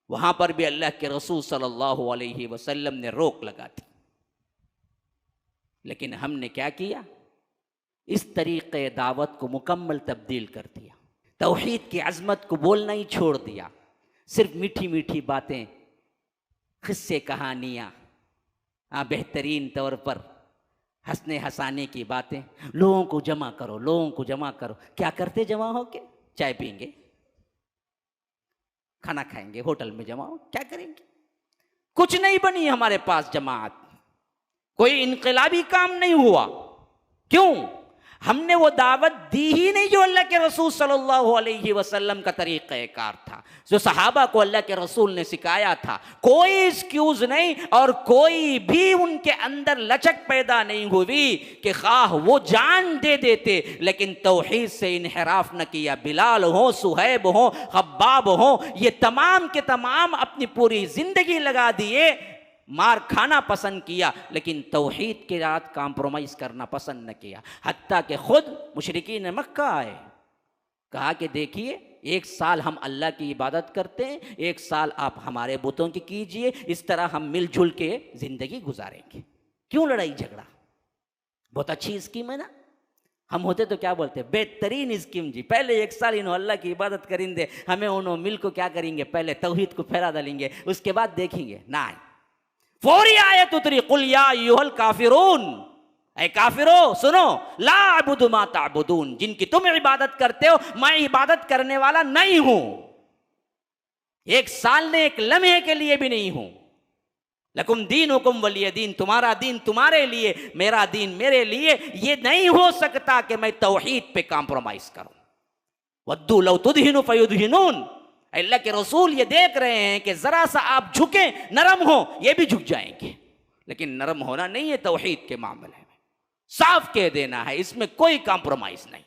वहां पर भी अल्लाह के रसूल सल्लल्लाहु अलैहि वसल्लम ने रोक लगा दी। लेकिन हमने क्या किया, इस तरीके दावत को मुकम्मल तब्दील कर दिया। तौहीद की अजमत को बोलना ही छोड़ दिया। सिर्फ मीठी मीठी बातें, किस्से कहानियाँ, बेहतरीन तौर पर हंसने हंसाने की बातें, लोगों को जमा करो, लोगों को जमा करो। क्या करते जमा हो के? चाय पीएंगे, खाना खाएंगे, होटल में जमा हो, क्या करेंगे? कुछ नहीं बनी हमारे पास जमात, कोई इनकलाबी काम नहीं हुआ। क्यों? हमने वो दावत दी ही नहीं जो अल्लाह के रसूल सल्लल्लाहु अलैहि वसल्लम का तरीक़ेकार था, जो सहाबा को अल्लाह के रसूल ने सिखाया था। कोई एक्सक्यूज नहीं और कोई भी उनके अंदर लचक पैदा नहीं हुई कि खाह वो जान दे देते लेकिन तौहीद से इनहिराफ न किया। बिलाल हो, सुहैब हो, खब्बाब हो, ये तमाम के तमाम अपनी पूरी जिंदगी लगा दिए, मार खाना पसंद किया लेकिन तौहीद के साथ कॉम्प्रोमाइज़ करना पसंद न किया। हत्ता कि खुद मुशरिकीन मक्का आए, कहा कि देखिए, एक साल हम अल्लाह की इबादत करते हैं, एक साल आप हमारे बुतों की कीजिए, इस तरह हम मिलजुल के ज़िंदगी गुजारेंगे। क्यों लड़ाई झगड़ा? बहुत अच्छी स्कीम है ना। हम होते तो क्या बोलते, बेहतरीन स्कीम जी, पहले एक साल इन्हों अल्लाह की इबादत करेंगे, हमें उन्हों मिल को क्या करेंगे, पहले तौहीद को फहरा डालेंगे, उसके बाद देखेंगे। ना, फौरी आयत उतरी, कुल या अय्युहल काफिरून, ऐ काफिरो सुनो, ला अबुदु मा ताबुदून, जिनकी तुम इबादत करते हो मैं इबादत करने वाला नहीं हूं, एक साल ने एक लम्हे के लिए भी नहीं हूं। लकुम दीनुकुम वलिय दीन, तुम्हारा दीन तुम्हारे लिए, मेरा दीन मेरे लिए। ये नहीं हो सकता कि मैं तौहीद पे कॉम्प्रोमाइज करूं। वद्दू लौ तुदहिनु फयुदहिनून, अल्लाह के रसूल ये देख रहे हैं कि जरा सा आप झुके, नरम हो, ये भी झुक जाएंगे। लेकिन नरम होना नहीं है तौहीद के मामले में, साफ कह देना है, इसमें कोई कॉम्प्रोमाइज नहीं।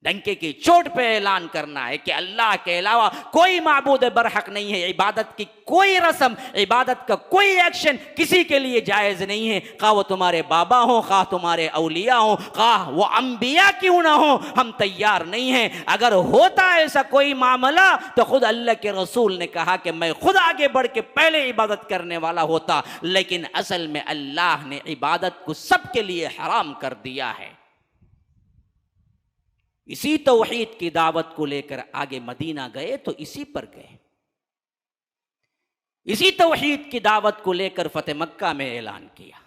डंके की चोट पे ऐलान करना है कि अल्लाह के अलावा कोई माबूद बरहक नहीं है, इबादत की कोई रस्म, इबादत का कोई एक्शन किसी के लिए जायज़ नहीं है, खा वो तुम्हारे बाबा हो, खा तुम्हारे औलिया हो, खा वो अंबिया क्यों ना हो, हम तैयार नहीं हैं। अगर होता ऐसा कोई मामला तो खुद अल्लाह के रसूल ने कहा कि मैं खुद आगे बढ़ के पहले इबादत करने वाला होता, लेकिन असल में अल्लाह ने इबादत को सबके लिए हराम कर दिया है। इसी तौहीद की दावत को लेकर आगे मदीना गए तो इसी पर गए, इसी तौहीद की दावत को लेकर फतेह मक्का में ऐलान किया,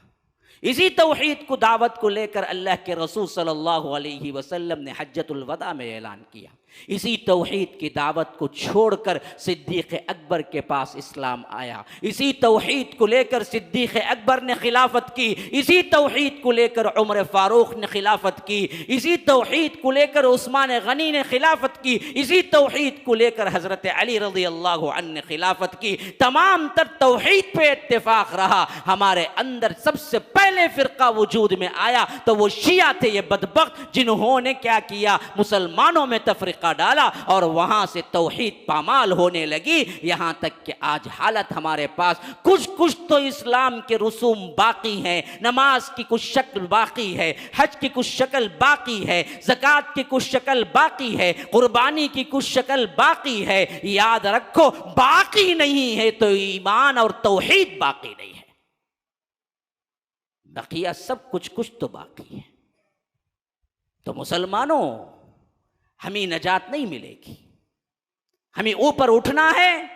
इसी तौहीद को दावत को लेकर अल्लाह के रसूल सल्लल्लाहु अलैहि वसल्लम ने हज्जतुल वदा में ऐलान किया। इसी तौहीद की दावत को छोड़कर सिद्दीक़ अकबर के पास इस्लाम आया। इसी तौहीद को लेकर सिद्दीक़ अकबर ने खिलाफत की। इसी तौहीद को लेकर उमर फारूक ने खिलाफत की। इसी तौहीद को लेकर उस्मान गनी ने खिलाफत की। इसी तौहीद को लेकर हज़रत अली रज़ी अल्लाहु अन्हु ने खिलाफत की। तमाम तर तौहीद पे इत्तेफाक रहा। हमारे अंदर सबसे पहले फ़िरका वजूद में आया तो वो शिया थे, ये बदबख्त, जिन्होंने क्या किया, मुसलमानों में तफरीका डाला और वहां से तौहीद पामाल होने लगी। यहां तक कि आज हालत हमारे पास कुछ तो इस्लाम के रसूम बाकी हैं, नमाज की कुछ शक्ल बाकी है, हज की कुछ शक्ल बाकी है, ज़कात की कुछ शक्ल बाकी है, कुर्बानी की कुछ शक्ल बाकी है। याद रखो, बाकी नहीं है तो ईमान और तौहीद बाकी नहीं है। बकिया सब कुछ तो बाकी है। तो मुसलमानों, हमें नजात नहीं मिलेगी। हमें ऊपर उठना है,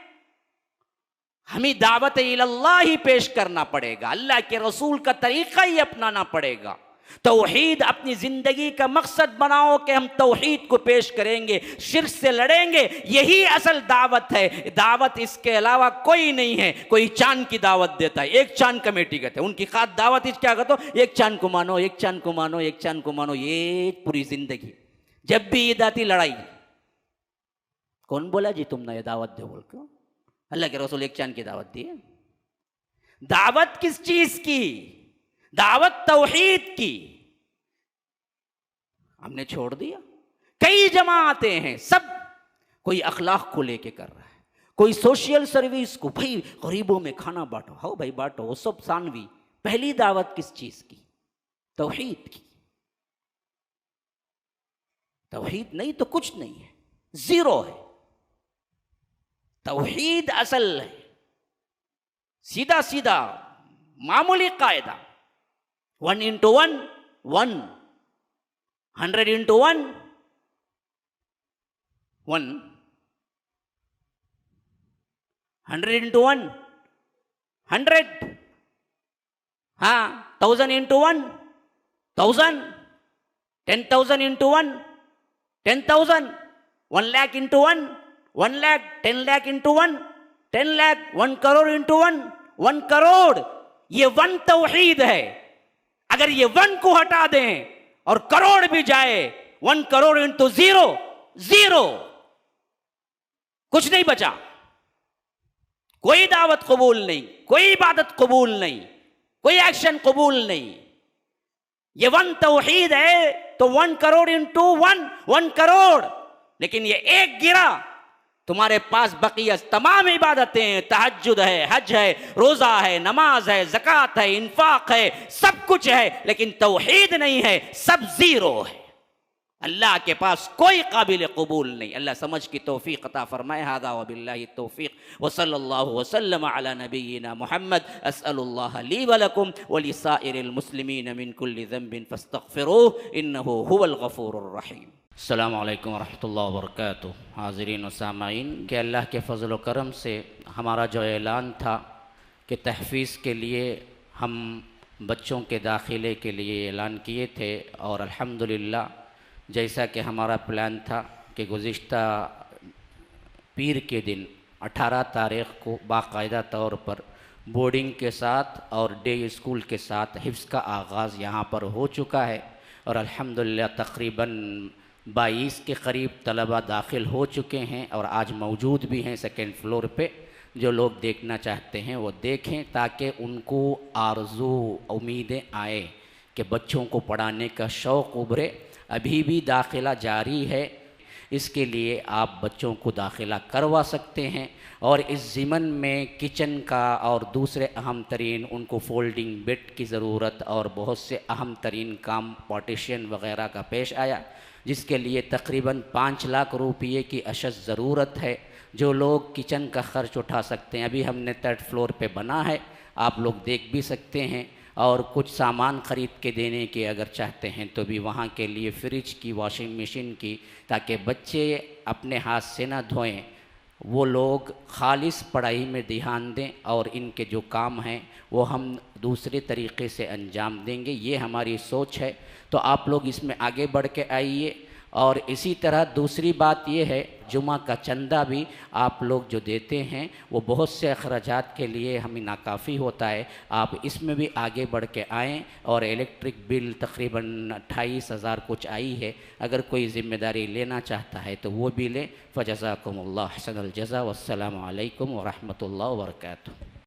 हमें दावत इल्लल्लाह ही पेश करना पड़ेगा, अल्लाह के रसूल का तरीका ही अपनाना पड़ेगा। तौहीद अपनी जिंदगी का मकसद बनाओ कि हम तौहीद को पेश करेंगे, शिर्क से लड़ेंगे, यही असल दावत है। दावत इसके अलावा कोई नहीं है। कोई चांद की दावत देता है, एक चांद कमेटी कहते हैं, उनकी खास दावत इस क्या कहते हो, एक चांद को मानो, एक चांद को मानो, एक चांद को मानो, ये पूरी जिंदगी। जब भी ईद आती लड़ाई। कौन बोला जी तुमने ये दावत दे बोल के? अल्लाह के रसूल एक चांद की दावत दी है। दावत किस चीज की? दावत तौहीद की। हमने छोड़ दिया। कई जमातें हैं, सब कोई अखलाक को लेके कर रहा है, कोई सोशल सर्विस को, भाई गरीबों में खाना बांटो, हो भाई बांटो, वो सब सानवी। पहली दावत किस चीज की? तौहीद की। तौहीद नहीं तो कुछ नहीं है, जीरो है। तौहीद असल है, सीधा सीधा मामूली कायदा। 1 into 1 1, 100 into 1 1, 100 into 1 100, हाँ, 1000 into 1 1000, 10,000 into 1 10,000, 1 lakh into 1 1 lakh, 10 lakh into 1 10 lakh, 1 crore into 1 crore. ये 1 तौहीद है। अगर ये 1 को हटा दें और करोड़ भी जाए, 1 करोड़ into 0 0, कुछ नहीं बचा। कोई दावत कबूल नहीं, कोई इबादत कबूल नहीं, कोई एक्शन कबूल नहीं। ये 1 तौहीद है तो 1 करोड़ into 1 करोड़। लेकिन ये एक गिरा, तुम्हारे पास बकिया तमाम इबादतें, तहज्जुद है, हज है, रोजा है, नमाज है, ज़कात है, इन्फाक है, सब कुछ है, लेकिन तौहीद नहीं है, सब जीरो है। अल्लाह के पास कोई काबिल कबूल नहीं। अल्लाह समझ की तौफीक अता फरमाए। हादा व बिल्लाहि तौफीक व सल्लल्लाहु वसल्लम अला नबिय्यिना मुहम्मद। अस्अलुल्लाह ली व लकुम व लिसाइरिल मुस्लिमीन मिन कुल्ली ज़ंबिन फस्तगफिरूह इन्नहु हुवल गफूरुर रहीम। अस्सलामु अलैकुम वरहमतुल्लाहि वबरकातुहू। हाज़रीन व सामाईन, कि अल्लाह के फ़ज़ल व करम से हमारा जो ऐलान था कि तहफ़ीज़ के लिए हम बच्चों के दाखिले के लिए ऐलान किए थे, और अल्हम्दुलिल्लाह जैसा कि हमारा प्लान था कि गुज़िश्ता पीर के दिन 18 तारीख़ को बाकायदा तौर पर बोर्डिंग के साथ और डे स्कूल के साथ हिफ्ज़ का आगाज़ यहाँ पर हो चुका है, और अल्हम्दुलिल्लाह तकरीबन 22 के करीब तलबा दाखिल हो चुके हैं और आज मौजूद भी हैं सेकेंड फ्लोर पे। जो लोग देखना चाहते हैं वो देखें, ताकि उनको आरज़ू उम्मीदें आए कि बच्चों को पढ़ाने का शौक़ उभरे। अभी भी दाखिला जारी है, इसके लिए आप बच्चों को दाखिला करवा सकते हैं। और इस ज़िमन में किचन का और दूसरे अहम तरीन उनको फोल्डिंग बेड की ज़रूरत और बहुत से अहम तरीन काम पार्टीशन वग़ैरह का पेश आया, जिसके लिए तकरीबन 5 लाख रुपये की अशद ज़रूरत है। जो लोग किचन का ख़र्च उठा सकते हैं, अभी हमने 3rd फ्लोर पे बना है, आप लोग देख भी सकते हैं। और कुछ सामान ख़रीद के देने के अगर चाहते हैं तो भी वहाँ के लिए फ्रिज की, वॉशिंग मशीन की, ताकि बच्चे अपने हाथ से ना धोएं, वो लोग खालिस पढ़ाई में ध्यान दें और इनके जो काम हैं वो हम दूसरे तरीक़े से अंजाम देंगे। ये हमारी सोच है। तो आप लोग इसमें आगे बढ़ के आइए और इसी तरह दूसरी बात ये है, जुमा का चंदा भी आप लोग जो देते हैं वो बहुत से अखराजात के लिए हमें नाकाफ़ी होता है। आप इसमें भी आगे बढ़ के आएँ। और इलेक्ट्रिक बिल तकरीबन 28,000 कुछ आई है, अगर कोई ज़िम्मेदारी लेना चाहता है तो वो भी ले। फ़जज़ाकुमुल्लाह हसनल जज़ा। वस्सलामु अलैकुम व रहमतुल्लाहि व बरकातुहू।